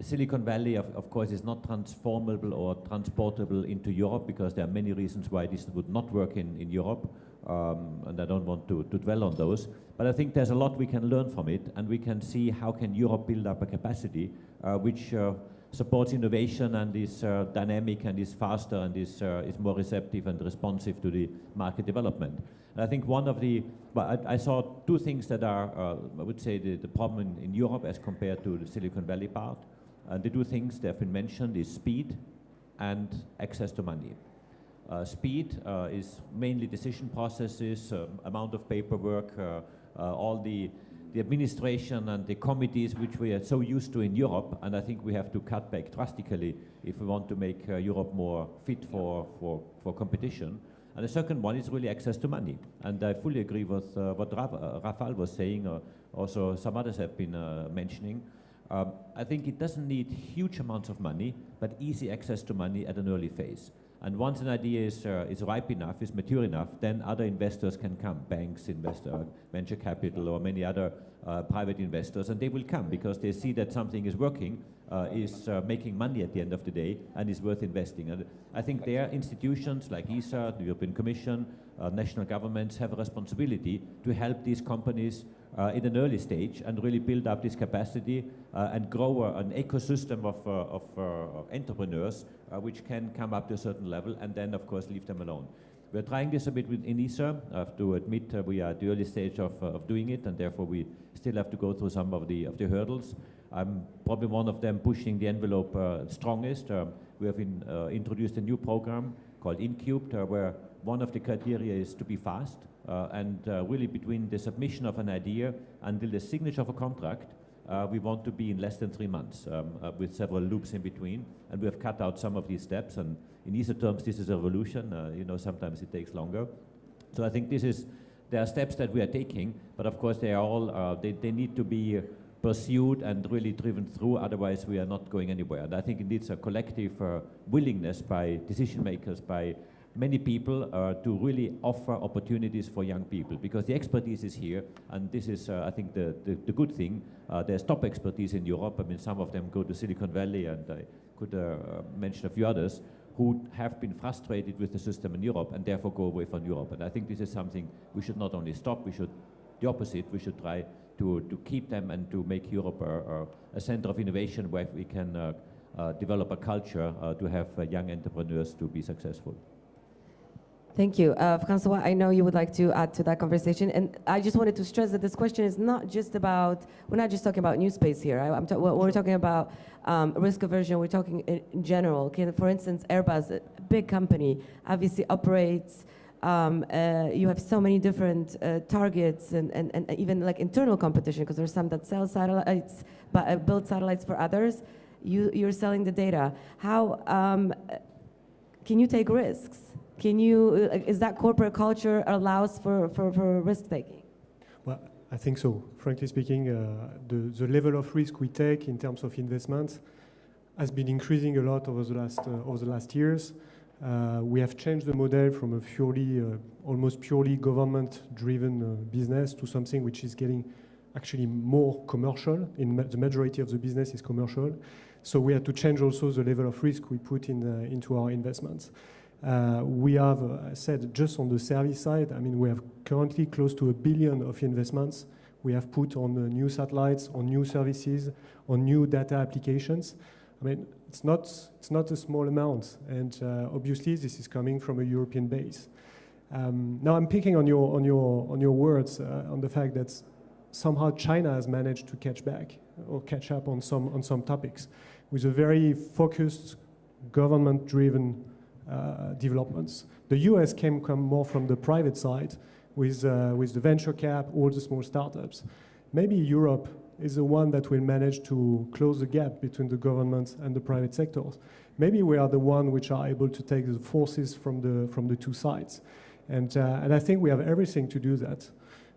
Silicon Valley, of course, is not transformable or transportable into Europe because there are many reasons why this would not work in Europe, and I don't want to dwell on those. But I think there's a lot we can learn from it, and we can see how can Europe build up a capacity which supports innovation and is dynamic and is faster and is more receptive and responsive to the market development. And I think one of the, I saw two things that are, I would say, the problem in Europe as compared to the Silicon Valley part. The two things that have been mentioned is speed and access to money. Speed is mainly decision processes, amount of paperwork, all the administration and the committees which we are so used to in Europe, and I think we have to cut back drastically if we want to make Europe more fit for competition. And the second one is really access to money. And I fully agree with what Rafal was saying, also some others have been mentioning. I think it doesn't need huge amounts of money, but easy access to money at an early phase. And once an idea is ripe enough, is mature enough, then other investors can come, banks, venture capital, or many other private investors, and they will come because they see that something is working, is making money at the end of the day, and is worth investing. And I think their institutions like ESA, the European Commission, national governments have a responsibility to help these companies in an early stage and really build up this capacity and grow an ecosystem of entrepreneurs which can come up to a certain level and then, of course, leave them alone. We're trying this a bit in ESA. I have to admit we are at the early stage of doing it, and therefore we still have to go through some of the hurdles. I'm probably one of them pushing the envelope strongest. We have introduced a new program called Incubed, where one of the criteria is to be fast, and really between the submission of an idea until the signature of a contract, we want to be in less than 3 months with several loops in between, and we have cut out some of these steps, and in ESA terms this is a revolution. You know, sometimes it takes longer. So I think there are steps that we are taking, but of course they are all, they need to be pursued and really driven through, otherwise we are not going anywhere. And I think it needs a collective willingness by decision makers, by many people to really offer opportunities for young people, because the expertise is here, and this is, I think, the good thing. There's top expertise in Europe. I mean, some of them go to Silicon Valley, and I could mention a few others who have been frustrated with the system in Europe and therefore go away from Europe. And I think this is something we should not only stop, we should, the opposite, we should try to keep them and to make Europe a center of innovation where we can develop a culture to have young entrepreneurs to be successful. Thank you. Francois, I know you would like to add to that conversation. And I just wanted to stress that this question is not just about, we're not just talking about new space here. We're talking about risk aversion. We're talking in general. Okay? For instance, Airbus, a big company, obviously operates, you have so many different targets and even like internal competition, because there's some that sell satellites, but build satellites for others. You're selling the data. How can you take risks? Can you, is that corporate culture allows for risk taking? Well, I think so. Frankly speaking, the level of risk we take in terms of investment has been increasing a lot over the last years. We have changed the model from a purely, almost purely government-driven business to something which is getting actually more commercial. The majority of the business is commercial. So we had to change also the level of risk we put into our investments. We have said just on the service side, I mean, we have currently close to $1 billion of investments we have put on new satellites, on new services, on new data applications. I mean, it's not a small amount, and obviously this is coming from a European base. Now I'm picking on your words on the fact that somehow China has managed to catch up on some topics with a very focused government-driven developments. The US come more from the private side with the venture cap, all the small startups. Maybe Europe is the one that will manage to close the gap between the government and the private sectors. Maybe we are the one which are able to take the forces from the two sides. And I think we have everything to do that.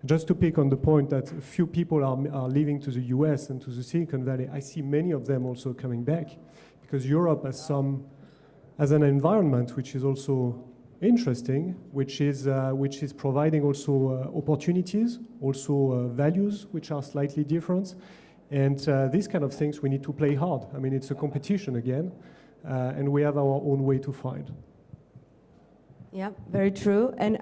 Just to pick on the point that a few people are leaving to the US and to the Silicon Valley, I see many of them also coming back, because Europe has an environment which is also interesting, which is providing also opportunities, also values which are slightly different, and these kind of things we need to play hard. I mean, it's a competition again, and we have our own way to find. Yeah, very true. And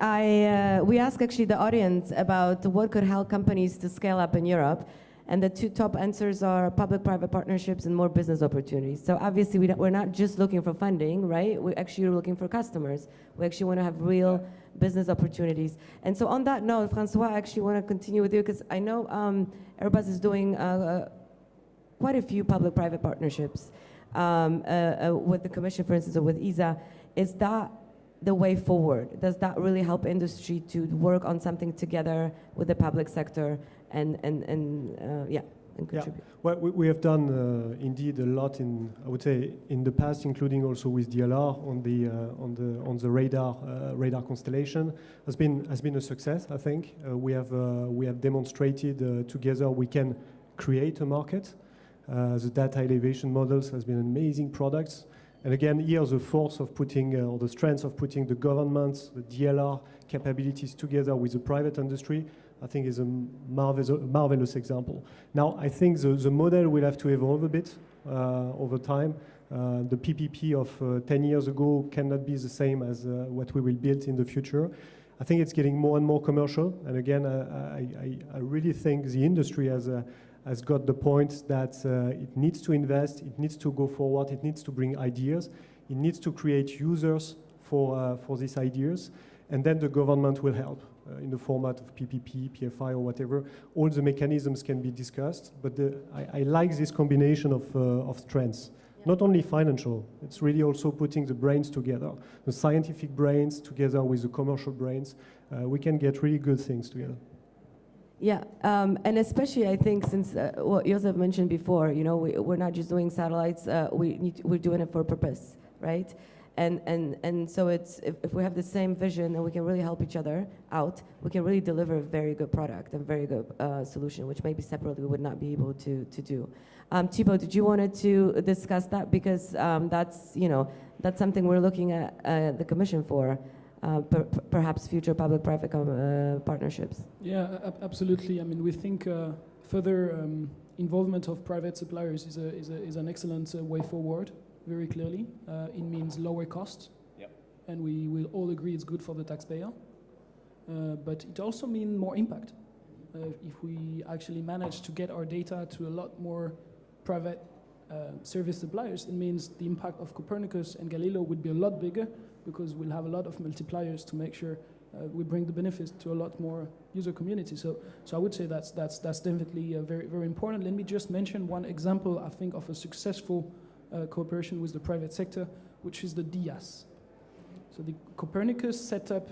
we asked actually the audience about what could help companies to scale up in Europe. And the two top answers are public-private partnerships and more business opportunities. So obviously we're not just looking for funding, right? We're actually looking for customers. We actually want to have real business opportunities. And so on that note, Francois, I actually want to continue with you, because I know Airbus is doing quite a few public-private partnerships with the Commission, for instance, or with ESA. Is that the way forward? Does that really help industry to work on something together with the public sector and contribute? Yeah. Well, we have done indeed a lot I would say in the past, including also with DLR on the radar constellation. Has been a success, I think. We have demonstrated together we can create a market. The data elevation models has been amazing products. And again, here the force of putting, or the strength of putting the governments, the DLR capabilities together with the private industry, I think is a marvelous example. Now, I think the model will have to evolve a bit over time. The PPP of 10 years ago cannot be the same as what we will build in the future. I think it's getting more and more commercial. And again, I really think the industry has got the point that it needs to invest, it needs to go forward, it needs to bring ideas, it needs to create users for these ideas, and then the government will help in the format of PPP, PFI, or whatever. All the mechanisms can be discussed, but I like this combination of strengths. Yeah. Not only financial, it's really also putting the brains together, the scientific brains together with the commercial brains. We can get really good things together. Yeah, and especially I think since what Joseph mentioned before, we're not just doing satellites, we're doing it for purpose, right? And so if we have the same vision and we can really help each other out, we can really deliver a very good product and very good solution, which maybe separately we would not be able to do. Thibaut, did you want to discuss that? Because that's something we're looking at the Commission for, perhaps future public-private partnerships. Yeah, absolutely. I mean, we think further involvement of private suppliers is an excellent way forward. Very clearly, it means lower costs, and we will all agree it's good for the taxpayer. But it also means more impact. If we actually manage to get our data to a lot more private service suppliers, it means the impact of Copernicus and Galileo would be a lot bigger, because we'll have a lot of multipliers to make sure we bring the benefits to a lot more user community. So I would say that's definitely very, very important. Let me just mention one example, I think, of a successful cooperation with the private sector, which is the DIAS. So the Copernicus set up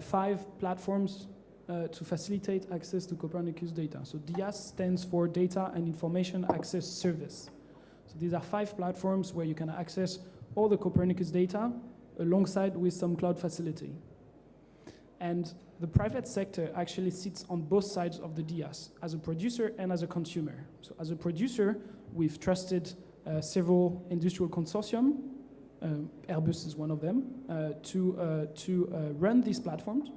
5 platforms to facilitate access to Copernicus data. So DIAS stands for Data and Information Access Service. So these are 5 platforms where you can access all the Copernicus data alongside with some cloud facility. And the private sector actually sits on both sides of the DIAS, as a producer and as a consumer. So as a producer, we've trusted several industrial consortium, Airbus is one of them, to run these platforms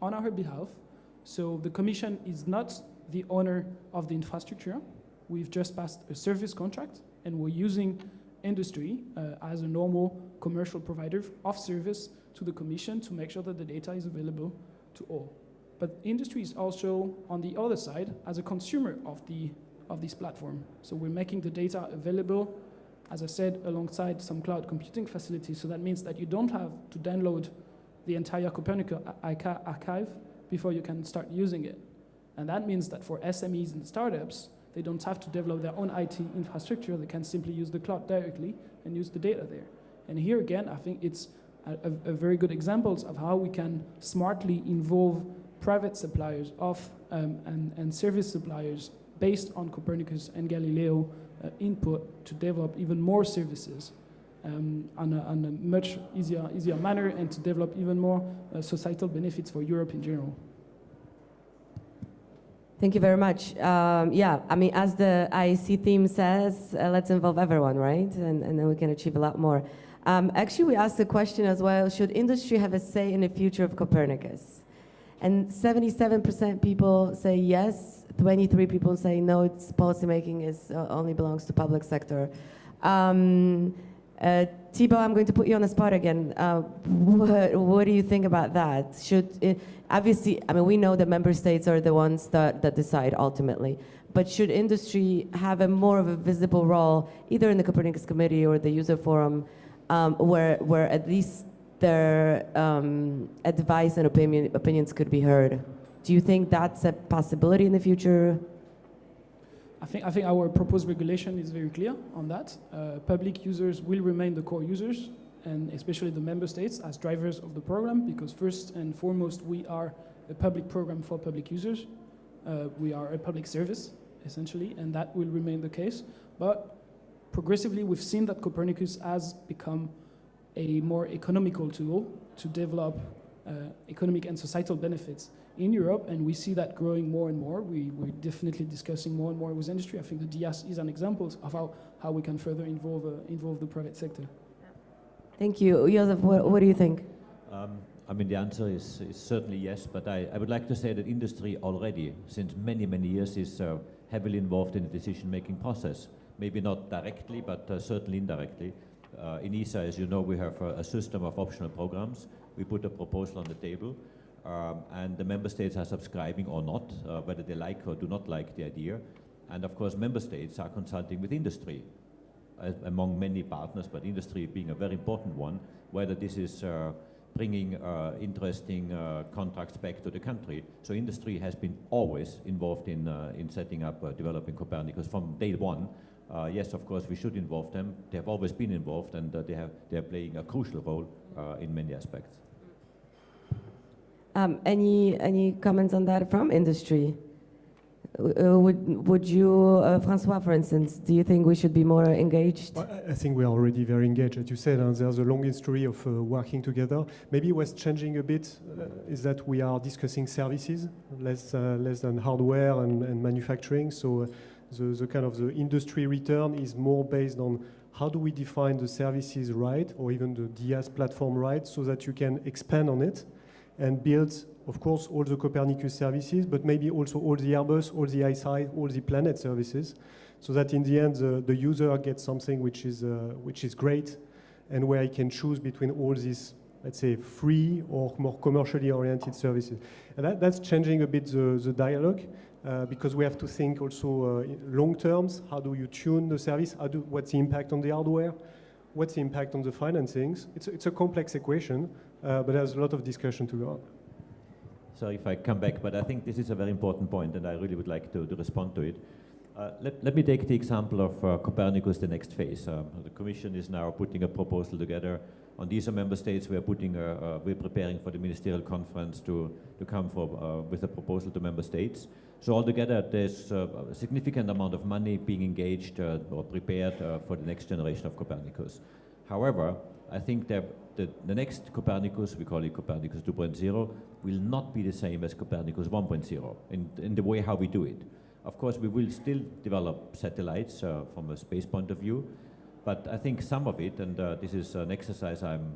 on our behalf. So the Commission is not the owner of the infrastructure. We've just passed a service contract, and we're using industry as a normal commercial provider of service to the Commission to make sure that the data is available to all. But industry is also on the other side as a consumer of this platform. So we're making the data available, as I said, alongside some cloud computing facilities. So that means that you don't have to download the entire Copernicus archive before you can start using it. And that means that for SMEs and startups, they don't have to develop their own IT infrastructure. They can simply use the cloud directly and use the data there. And here again, I think it's a very good examples of how we can smartly involve private suppliers of and service suppliers based on Copernicus and Galileo input to develop even more services on a much easier manner, and to develop even more societal benefits for Europe in general. Thank you very much. Yeah, I mean, as the IAC theme says, let's involve everyone, right? And then we can achieve a lot more. Actually, we asked the question as well, should industry have a say in the future of Copernicus? And 77% people say yes, 23 people say no, it's policymaking only belongs to public sector. Thibaut, I'm going to put you on the spot again. What do you think about that? Obviously, I mean, we know that member states are the ones that decide ultimately, but should industry have more of a visible role, either in the Copernicus Committee or the user forum, where at least their advice and opinions could be heard? Do you think that's a possibility in the future? I think our proposed regulation is very clear on that. Public users will remain the core users, and especially the member states as drivers of the program, because first and foremost, we are a public program for public users. We are a public service, essentially, and that will remain the case. But progressively, we've seen that Copernicus has become a more economical tool to develop economic and societal benefits in Europe, and we see that growing more and more. We're definitely discussing more and more with industry. I think the DIAS is an example of how we can further involve the private sector. Thank you. Joseph, what do you think? I mean, the answer is certainly yes, but I would like to say that industry already, since many, many years, is heavily involved in the decision-making process. Maybe not directly, but certainly indirectly. In ESA, as you know, we have a system of optional programs. We put a proposal on the table, and the member states are subscribing or not, whether they like or do not like the idea. And of course, member states are consulting with industry, among many partners, but industry being a very important one, whether this is bringing interesting contracts back to the country. So industry has been always involved in setting up, developing Copernicus from day one. Yes, of course, we should involve them. They have always been involved, and they are playing a crucial role in many aspects. Any comments on that from industry? would you, Francois, for instance, do you think we should be more engaged? Well, I think we are already very engaged. As you said, there's a long history of working together. Maybe what's changing a bit is that we are discussing services, less than hardware and manufacturing. So the kind of the industry return is more based on how do we define the services right, or even the DIAS platform right, so that you can expand on it and build, of course, all the Copernicus services, but maybe also all the Airbus, all the IAC, all the Planet services, so that in the end the user gets something which is great, and where he can choose between all these, let's say, free or more commercially oriented services. And that's changing a bit the dialogue, because we have to think also long terms. How do you tune the service? What's the impact on the hardware? What's the impact on the financings? It's a complex equation, but there's a lot of discussion to go on. So if I come back, but I think this is a very important point, and I really would like to respond to it. Let me take the example of Copernicus, the next phase. The Commission is now putting a proposal together. On these member states, we're preparing for the ministerial conference to come with a proposal to member states. So altogether, there's a significant amount of money being engaged or prepared for the next generation of Copernicus. However, I think that the next Copernicus, we call it Copernicus 2.0, will not be the same as Copernicus 1.0 in the way how we do it. Of course, we will still develop satellites from a space point of view, but I think some of it, and this is an exercise I'm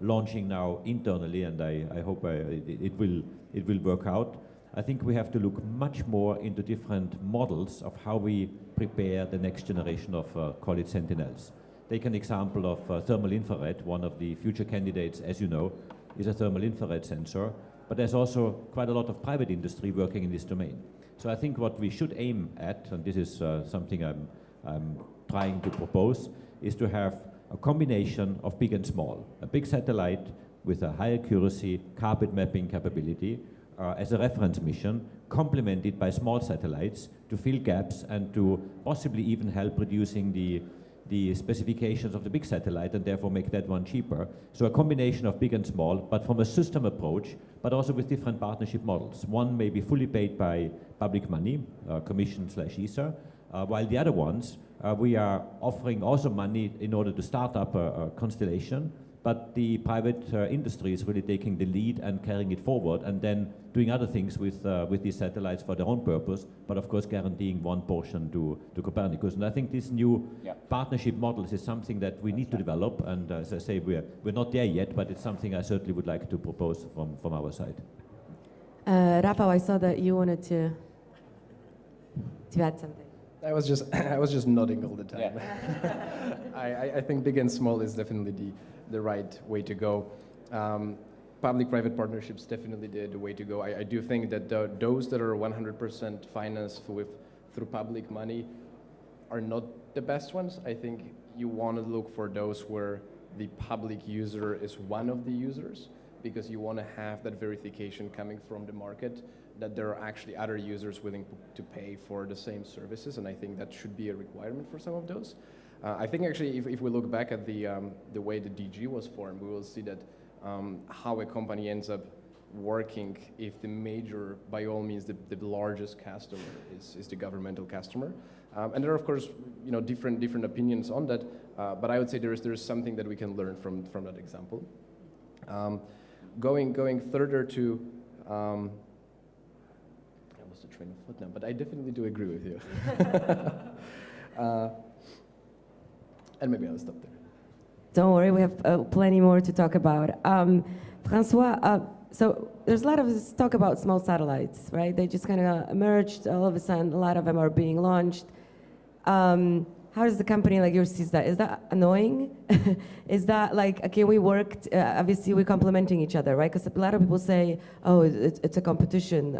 launching now internally, and I hope it will work out. I think we have to look much more into different models of how we prepare the next generation of, call it Sentinels. Take an example of thermal infrared. One of the future candidates, as you know, is a thermal infrared sensor, but there's also quite a lot of private industry working in this domain. So I think what we should aim at, and this is something I'm trying to propose, is to have a combination of big and small. A big satellite with a high accuracy carpet mapping capability as a reference mission, complemented by small satellites to fill gaps and to possibly even help reducing the specifications of the big satellite and therefore make that one cheaper. So a combination of big and small, but from a system approach, but also with different partnership models. One may be fully paid by public money, Commission/ESA, while the other ones, we are offering also money in order to start up a constellation, but the private industry is really taking the lead and carrying it forward and then doing other things with these satellites for their own purpose, but of course guaranteeing one portion to Copernicus. And I think this new partnership models is something that we need to develop, and as I say, we're not there yet, but it's something I certainly would like to propose from our side. Rafael, I saw that you wanted to add something. I was just nodding all the time. Yeah. I think big and small is definitely the right way to go. Public-private partnerships definitely the way to go. I do think that those that are 100% financed through public money are not the best ones. I think you want to look for those where the public user is one of the users, because you want to have that verification coming from the market that there are actually other users willing to pay for the same services, and I think that should be a requirement for some of those. I think actually if we look back at the way the DG was formed, we will see that how a company ends up working if the major, by all means, the largest customer is the governmental customer. And there are, of course, different opinions on that, but I would say there is something that we can learn from that example. Going further to, I lost the train of thought now, but I definitely do agree with you. And maybe I'll stop there. Don't worry, we have plenty more to talk about. Francois, so there's a lot of talk about small satellites, right? They just kind of emerged all of a sudden. A lot of them are being launched. How does the company like yours see that? Is that annoying? Is that like, okay, we worked, obviously we're complementing each other, right? Because a lot of people say, oh, it's a competition,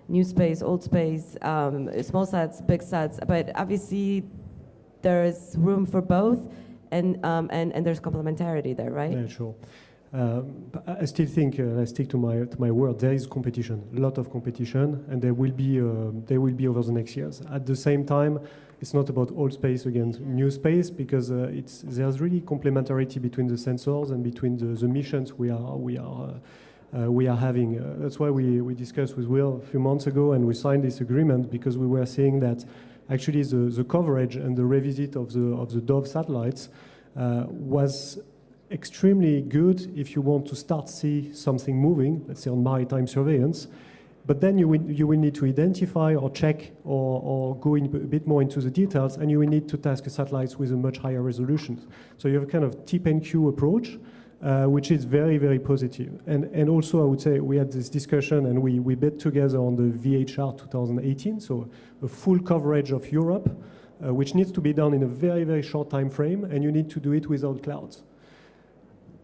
new space, old space, small sats, big sats, but obviously there's room for both, and there's complementarity there, right? Yeah, sure. But I still think, I stick to my word, there is competition, a lot of competition, and there will be over the next years. At the same time, it's not about old space against new space, because there's really complementarity between the sensors and between the missions we are we are having. That's why we discussed with Will a few months ago, and we signed this agreement because we were seeing that actually the coverage and the revisit of the Dove satellites was extremely good if you want to start see something moving, let's say on maritime surveillance. But then you will need to identify or check or go in a bit more into the details, and you will need to task satellites with a much higher resolution. So you have a kind of tip and cue approach, which is very, very positive. And also, I would say, we had this discussion, and we bet together on the VHR 2018, so a full coverage of Europe, which needs to be done in a very, very short time frame, and you need to do it without clouds.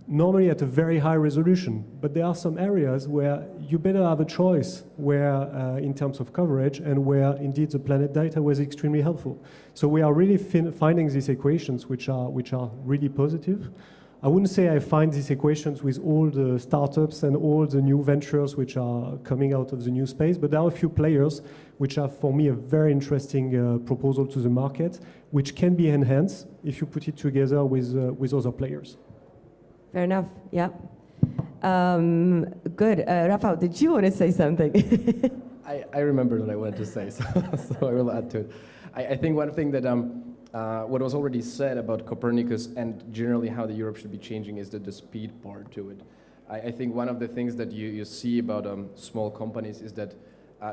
Normally at a very high resolution, but there are some areas where you better have a choice where, in terms of coverage, and where indeed the planet data was extremely helpful. So we are really finding these equations which are really positive. I wouldn't say I find these equations with all the startups and all the new ventures which are coming out of the new space, but there are a few players which are, for me, a very interesting proposal to the market, which can be enhanced if you put it together with other players. Fair enough, yeah. Good. Rafael, did you want to say something? I remember what I wanted to say, so I will add to it. I think one thing that what was already said about Copernicus and generally how the Europe should be changing is the speed part to it. I think one of the things that you see about small companies is that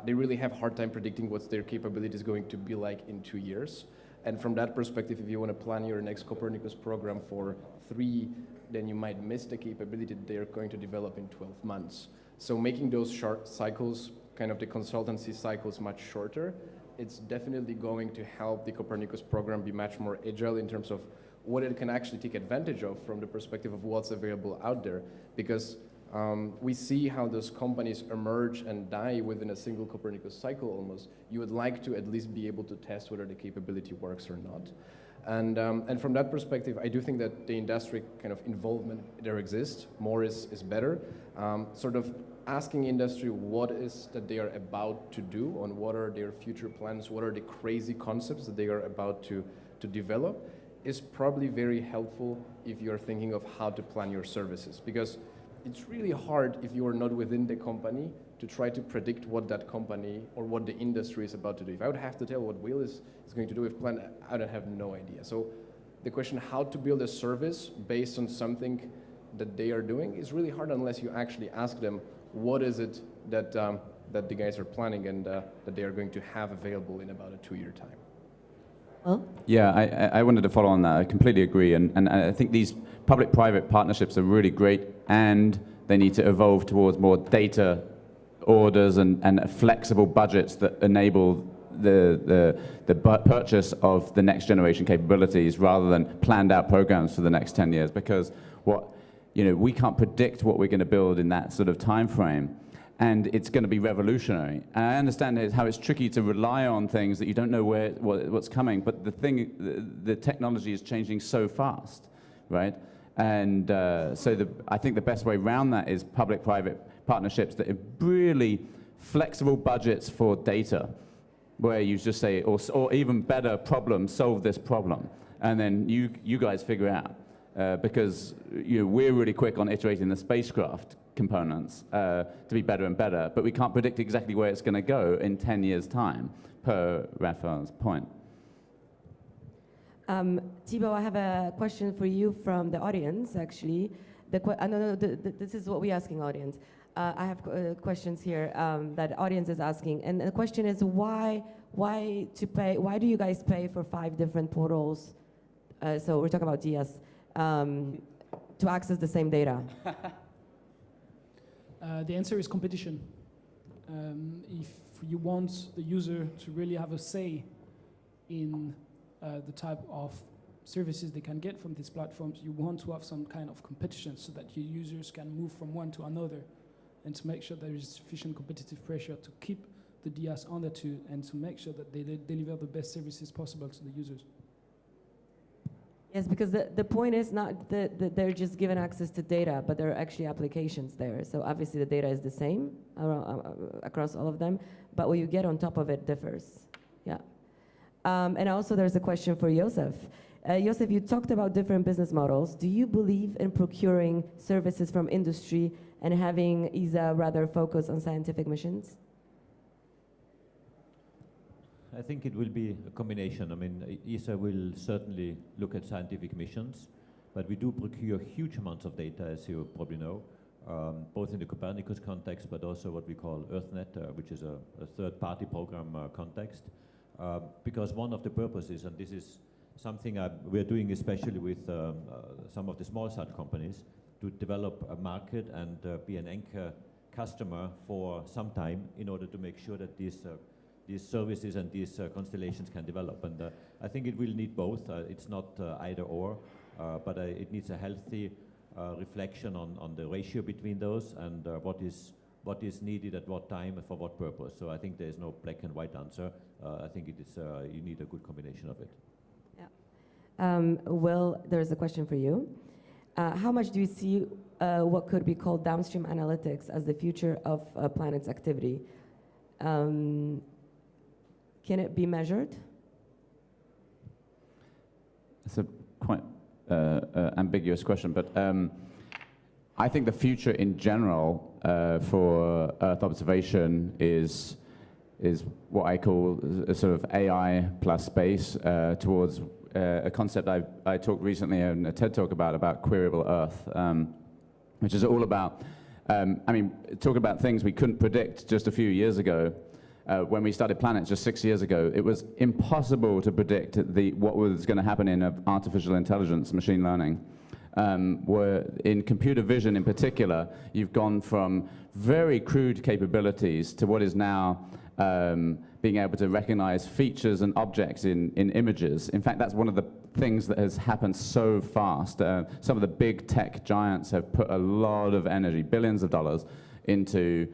they really have a hard time predicting what their capability is going to be like in 2 years. And from that perspective, if you want to plan your next Copernicus program for 3, then you might miss the capability that they're going to develop in 12 months. So making those short cycles, kind of the consultancy cycles, much shorter, it's definitely going to help the Copernicus program be much more agile in terms of what it can actually take advantage of from the perspective of what's available out there. Because we see how those companies emerge and die within a single Copernicus cycle almost. You would like to at least be able to test whether the capability works or not. And from that perspective, I do think that the industry kind of involvement there exists. More is better. Sort of asking industry what is that they are about to do, on what are their future plans, what are the crazy concepts that they are about to develop, is probably very helpful if you're thinking of how to plan your services. Because it's really hard if you are not within the company to try to predict what that company or what the industry is about to do. If I would have to tell what Will is going to do with Plan, I would have no idea. So the question how to build a service based on something that they are doing is really hard unless you actually ask them what is it that the guys are planning and that they are going to have available in about a 2-year time. Well? Yeah, I wanted to follow on that. I completely agree. And I think these public-private partnerships are really great, and they need to evolve towards more data orders and flexible budgets that enable the purchase of the next generation capabilities rather than planned out programs for the next 10 years. Because we can't predict what we're going to build in that sort of time frame. And it's going to be revolutionary. And I understand how it's tricky to rely on things that you don't know what's coming, but the technology is changing so fast, right? And I think the best way around that is public-private partnerships that have really flexible budgets for data, where you just say, or even better, solve this problem, and then you guys figure out. Because we're really quick on iterating the spacecraft components to be better and better, but we can't predict exactly where it's going to go in 10 years' time, per Rafael's point. Thibaut, I have a question for you from the audience, actually. This is what we're asking audience. I have questions here that audience is asking, and the question is why do you guys pay for 5 different portals? So we're talking about DS. To access the same data? The answer is competition. If you want the user to really have a say in the type of services they can get from these platforms, you want to have some kind of competition so that your users can move from one to another, and to make sure there is sufficient competitive pressure to keep the DS on the two and to make sure that they deliver the best services possible to the users. Yes, because the point is not that they're just given access to data, but there are actually applications there. So obviously the data is the same across all of them, but what you get on top of it differs. Yeah. And also there's a question for Josef. Josef, you talked about different business models. Do you believe in procuring services from industry and having ESA rather focus on scientific missions? I think it will be a combination. I mean, ESA will certainly look at scientific missions, but we do procure huge amounts of data, as you probably know, both in the Copernicus context, but also what we call EarthNet, which is a third-party program context. Because one of the purposes, and this is something we're doing especially with some of the small sat companies, to develop a market and be an anchor customer for some time in order to make sure that these services and these constellations can develop. And I think it will need both. It's not either or, but it needs a healthy reflection on the ratio between those and what is needed at what time and for what purpose. So I think there is no black and white answer. I think it is you need a good combination of it. Yeah. Will, there's a question for you. How much do you see what could be called downstream analytics as the future of a planet's activity? Can it be measured? It's a quite ambiguous question, but I think the future in general for Earth observation is what I call a sort of AI plus space towards a concept I talked recently in a TED talk about queryable Earth, which is all about, talking about things we couldn't predict just a few years ago. When we started Planets just 6 years ago, it was impossible to predict what was going to happen in artificial intelligence, machine learning. Where in computer vision in particular, you've gone from very crude capabilities to what is now being able to recognize features and objects in images. In fact, that's one of the things that has happened so fast. Some of the big tech giants have put a lot of energy, billions of dollars, into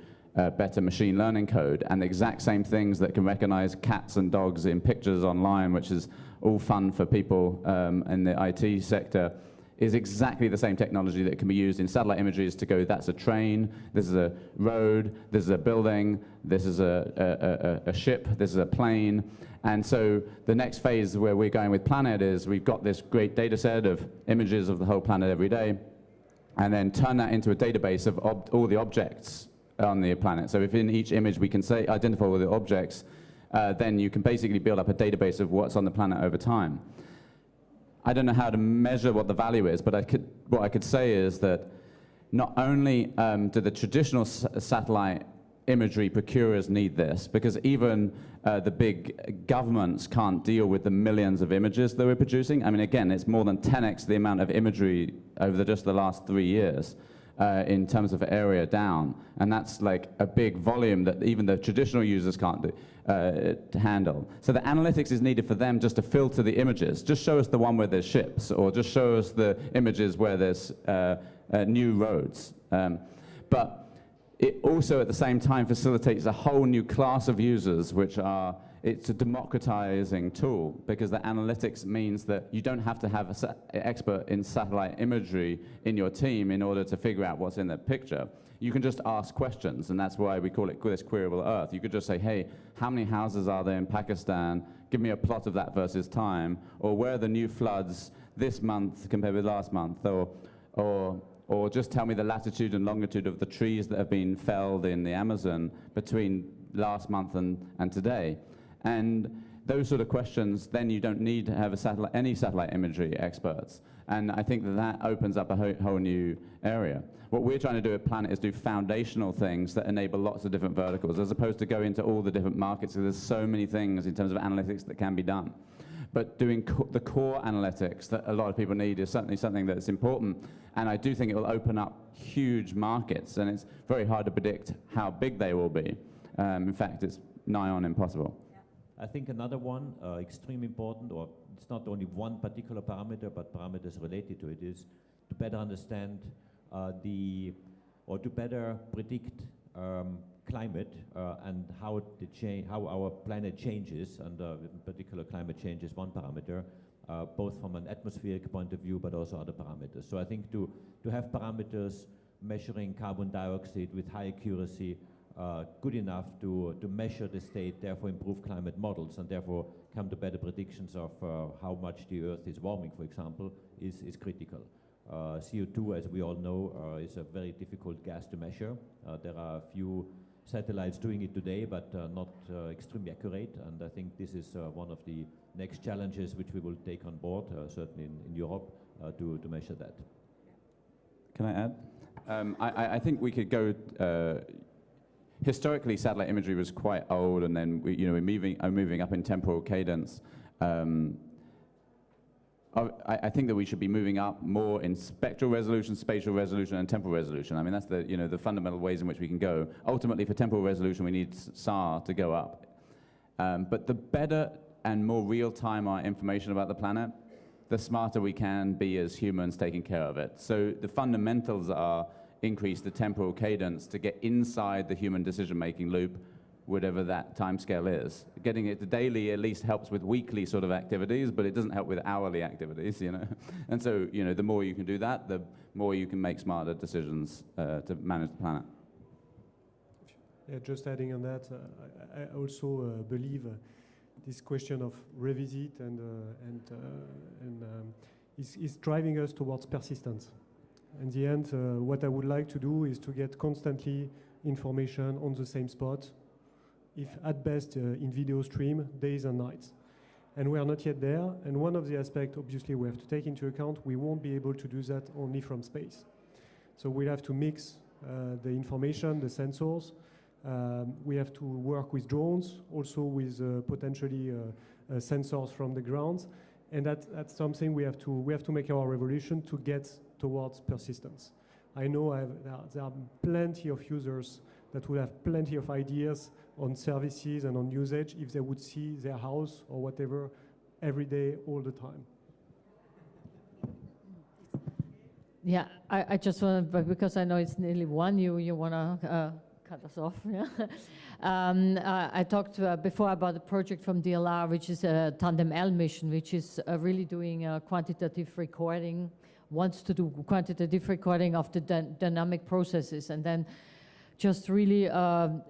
better machine learning code, and the exact same things that can recognize cats and dogs in pictures online, which is all fun for people in the IT sector, is exactly the same technology that can be used in satellite images to go, that's a train, this is a road, this is a building, this is a ship, this is a plane. And so the next phase where we're going with Planet is we've got this great data set of images of the whole planet every day, and then turn that into a database of all the objects on the planet. So if in each image we can say identify all the objects, then you can basically build up a database of what's on the planet over time. I don't know how to measure what the value is, but what I could say is that not only do the traditional satellite imagery procurers need this, because even the big governments can't deal with the millions of images that we're producing. I mean, again, it's more than 10x the amount of imagery over just the last 3 years. In terms of area down, and that's like a big volume that even the traditional users can't handle. So the analytics is needed for them just to filter the images. Just show us the one where there's ships, or just show us the images where there's new roads. But it also at the same time facilitates a whole new class of users, which are, it's a democratizing tool, because the analytics means that you don't have to have an expert in satellite imagery in your team in order to figure out what's in the picture. You can just ask questions, and that's why we call it this queryable Earth. You could just say, hey, how many houses are there in Pakistan? Give me a plot of that versus time. Or where are the new floods this month compared with last month? Or just tell me the latitude and longitude of the trees that have been felled in the Amazon between last month and today. And those sort of questions, then you don't need to have any satellite imagery experts. And I think that opens up a whole new area. What we're trying to do at Planet is do foundational things that enable lots of different verticals, as opposed to go into all the different markets. So there's so many things in terms of analytics that can be done. But doing the core analytics that a lot of people need is certainly something that's important. And I do think it will open up huge markets. And it's very hard to predict how big they will be. In fact, it's nigh on impossible. I think another one, extremely important, or it's not only one particular parameter, but parameters related to it, is to better understand or to better predict climate and how our planet changes, and in particular climate change is one parameter, both from an atmospheric point of view, but also other parameters. So I think to have parameters measuring carbon dioxide with high accuracy good enough to measure the state, therefore improve climate models, and therefore come to better predictions of how much the Earth is warming, for example, is critical. CO2, as we all know, is a very difficult gas to measure. There are a few satellites doing it today, but not extremely accurate, and I think this is one of the next challenges which we will take on board, certainly in Europe, to measure that. Can I add? I think we could go. Historically, satellite imagery was quite old, and then we're moving up in temporal cadence. I think that we should be moving up more in spectral resolution, spatial resolution, and temporal resolution. I mean, that's the fundamental ways in which we can go. Ultimately, for temporal resolution, we need SAR to go up. But the better and more real-time our information about the planet, the smarter we can be as humans taking care of it. So the fundamentals are increase the temporal cadence to get inside the human decision-making loop, whatever that timescale is. Getting it to daily at least helps with weekly sort of activities, but it doesn't help with hourly activities, And so, the more you can do that, the more you can make smarter decisions to manage the planet. Yeah, just adding on that, I also believe this question of revisit is driving us towards persistence. In the end, what I would like to do is to get constantly information on the same spot, if at best in video stream, days and nights. And we are not yet there. And one of the aspects, obviously, we have to take into account, we won't be able to do that only from space. So we'll have to mix the information, the sensors. We have to work with drones, also with potentially sensors from the ground. And that's something we have to make our revolution to get towards persistence. I know there are plenty of users that will have plenty of ideas on services and on usage if they would see their house or whatever every day, all the time. Yeah, I just want to, because I know it's nearly 1, you want to cut us off. Yeah. I talked before about the project from DLR, which is a Tandem L mission, which is really doing quantitative recording, wants to do quantitative recording of the dynamic processes, and then just really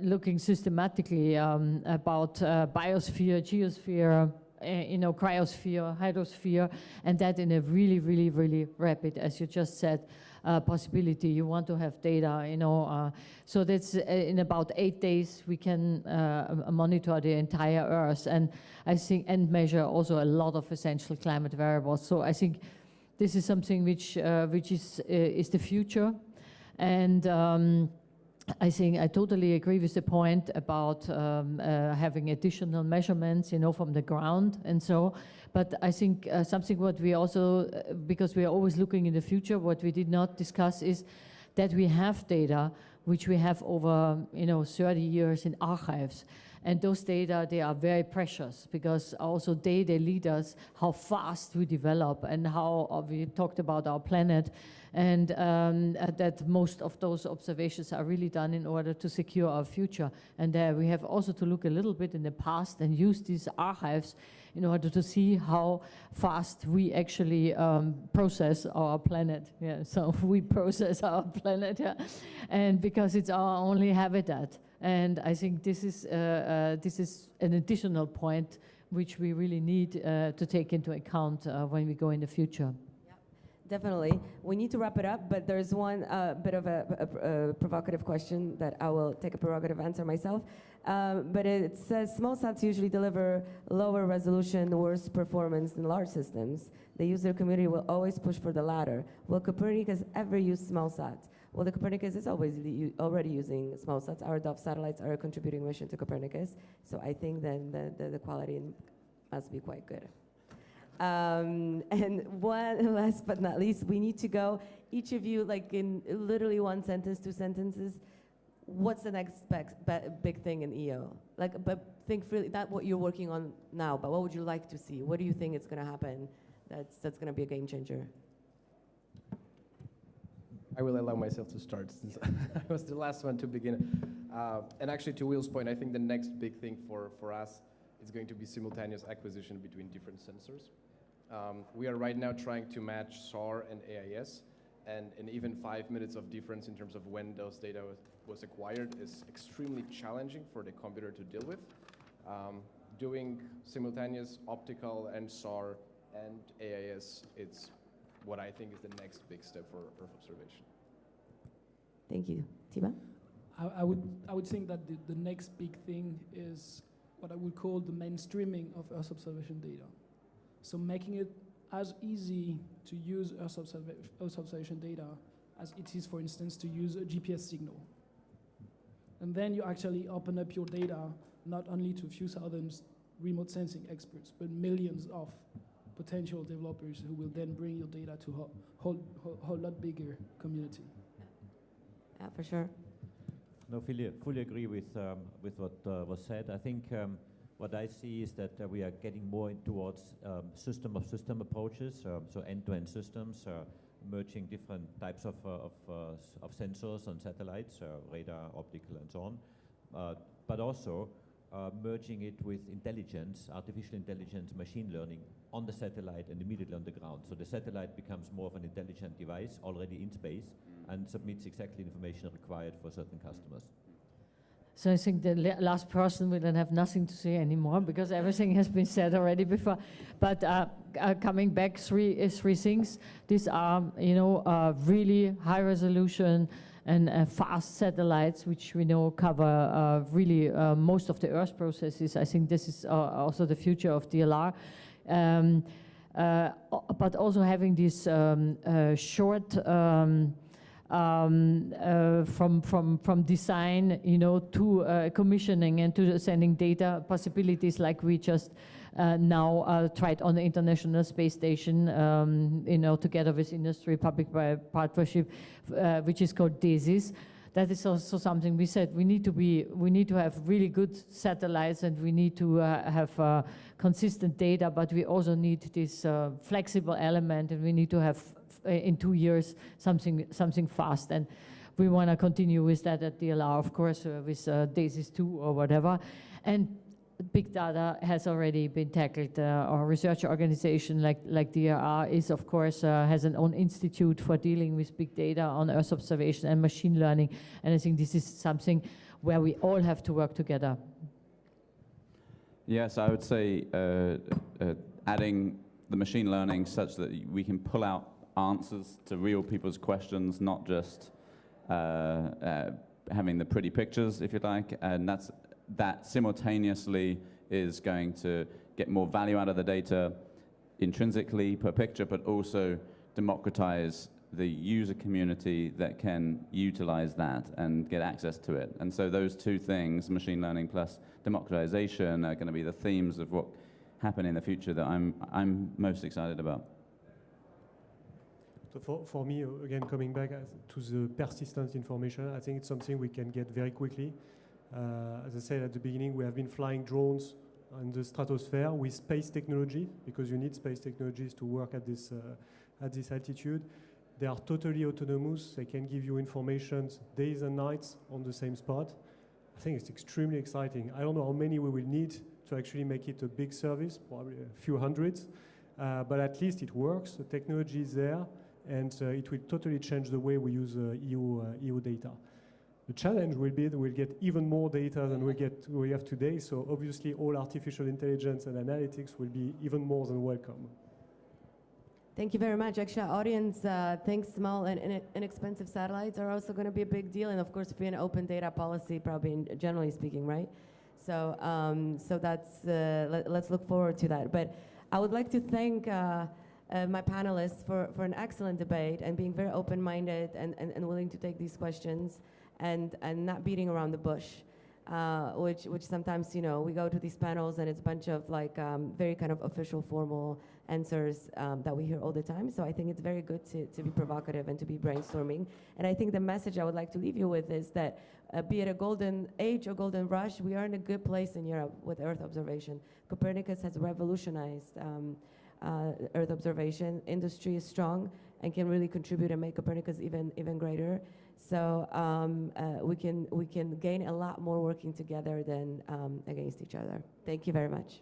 looking systematically about biosphere, geosphere, cryosphere, hydrosphere, and that in a really, really, really rapid, as you just said, possibility. You want to have data, so that's in about 8 days we can monitor the entire Earth, and I think and measure also a lot of essential climate variables. So I think this is something which is the future, and I think I totally agree with the point about having additional measurements, from the ground and so. But I think something what we also, because we are always looking in the future, what we did not discuss is that we have data which we have over 30 years in archives. And those data, they are very precious because also they lead us how fast we develop and how we talked about our planet, and that most of those observations are really done in order to secure our future. And we have also to look a little bit in the past and use these archives in order to see how fast we actually process our planet. Yeah, so we process our planet, and because it's our only habitat. And I think this is an additional point which we really need to take into account when we go in the future. Yeah, definitely. We need to wrap it up, but there's one bit of a provocative question that I will take a prerogative answer myself. But it says small sats usually deliver lower resolution, worse performance than large systems. The user community will always push for the latter. Will Copernicus ever use small sats? Well, the Copernicus is already using small sats. Our Dove satellites are a contributing mission to Copernicus, so I think then the quality must be quite good. And one last but not least, we need to go, each of you, like in literally 1 sentence, 2 sentences, what's the next big thing in EO? But think really, not what you're working on now, but what would you like to see? What do you think is going to happen that's going to be a game changer? I will allow myself to start since I was the last one to begin. And actually, to Will's point, I think the next big thing for us is going to be simultaneous acquisition between different sensors. We are right now trying to match SAR and AIS, and even 5 minutes of difference in terms of when those data was acquired is extremely challenging for the computer to deal with. Doing simultaneous optical and SAR and AIS, it's what I think is the next big step for Earth observation. Thank you. Tiba? I would think that the next big thing is what I would call the mainstreaming of Earth observation data. So making it as easy to use Earth observation data as it is, for instance, to use a GPS signal. And then you actually open up your data not only to a few thousand remote sensing experts, but millions of potential developers who will then bring your data to a whole lot bigger community. Yeah, for sure. No, fully agree with what was said. I think what I see is that we are getting more towards system of system approaches, so end-to-end systems, merging different types of sensors on satellites, radar, optical, and so on, but also merging it with intelligence, artificial intelligence, machine learning on the satellite and immediately on the ground. So the satellite becomes more of an intelligent device already in space and submits exactly information required for certain customers. So I think the last person will then have nothing to say anymore because everything has been said already before. But coming back, three things. These are, really high resolution and fast satellites, which we know cover really most of the Earth processes. I think this is also the future of DLR. But also having this short from design, to commissioning and to sending data possibilities like we just now tried on the International Space Station, together with industry, public-private partnership, which is called DESIS. That is also something we said we need to have really good satellites and we need to have consistent data, but we also need this flexible element, and we need to have in 2 years something fast. And we want to continue with that at DLR, of course, with DESIS 2 or whatever. And big data has already been tackled. Our research organization like DLR is, of course, has an own institute for dealing with big data on Earth observation and machine learning. And I think this is something where we all have to work together. Yes, I would say adding the machine learning such that we can pull out answers to real people's questions, not just having the pretty pictures, if you like, and that simultaneously is going to get more value out of the data intrinsically per picture, but also democratize the user community that can utilize that and get access to it. And so those two things, machine learning plus democratization, are going to be the themes of what happen in the future that I'm most excited about. So for me, again, coming back to the persistent information, I think it's something we can get very quickly. As I said at the beginning, we have been flying drones in the stratosphere with space technology, because you need space technologies to work at this altitude. They are totally autonomous. They can give you information days and nights on the same spot. I think it's extremely exciting. I don't know how many we will need to actually make it a big service, probably a few hundreds, but at least it works. The technology is there, and it will totally change the way we use EU data. The challenge will be that we'll get even more data than we have today, so obviously all artificial intelligence and analytics will be even more than welcome. Thank you very much. Actually, our audience thinks small and inexpensive satellites are also going to be a big deal, and of course, we have an open data policy, probably generally speaking, right? So, that's let's look forward to that. But I would like to thank my panelists for an excellent debate and being very open-minded and willing to take these questions and not beating around the bush, which sometimes, we go to these panels and it's a bunch of very kind of official, formal answers that we hear all the time. So I think it's very good to be provocative and to be brainstorming. And I think the message I would like to leave you with is that be it a golden age or golden rush, we are in a good place in Europe with Earth observation. Copernicus has revolutionized Earth observation. Industry is strong and can really contribute and make Copernicus even greater. So we can gain a lot more working together than against each other. Thank you very much.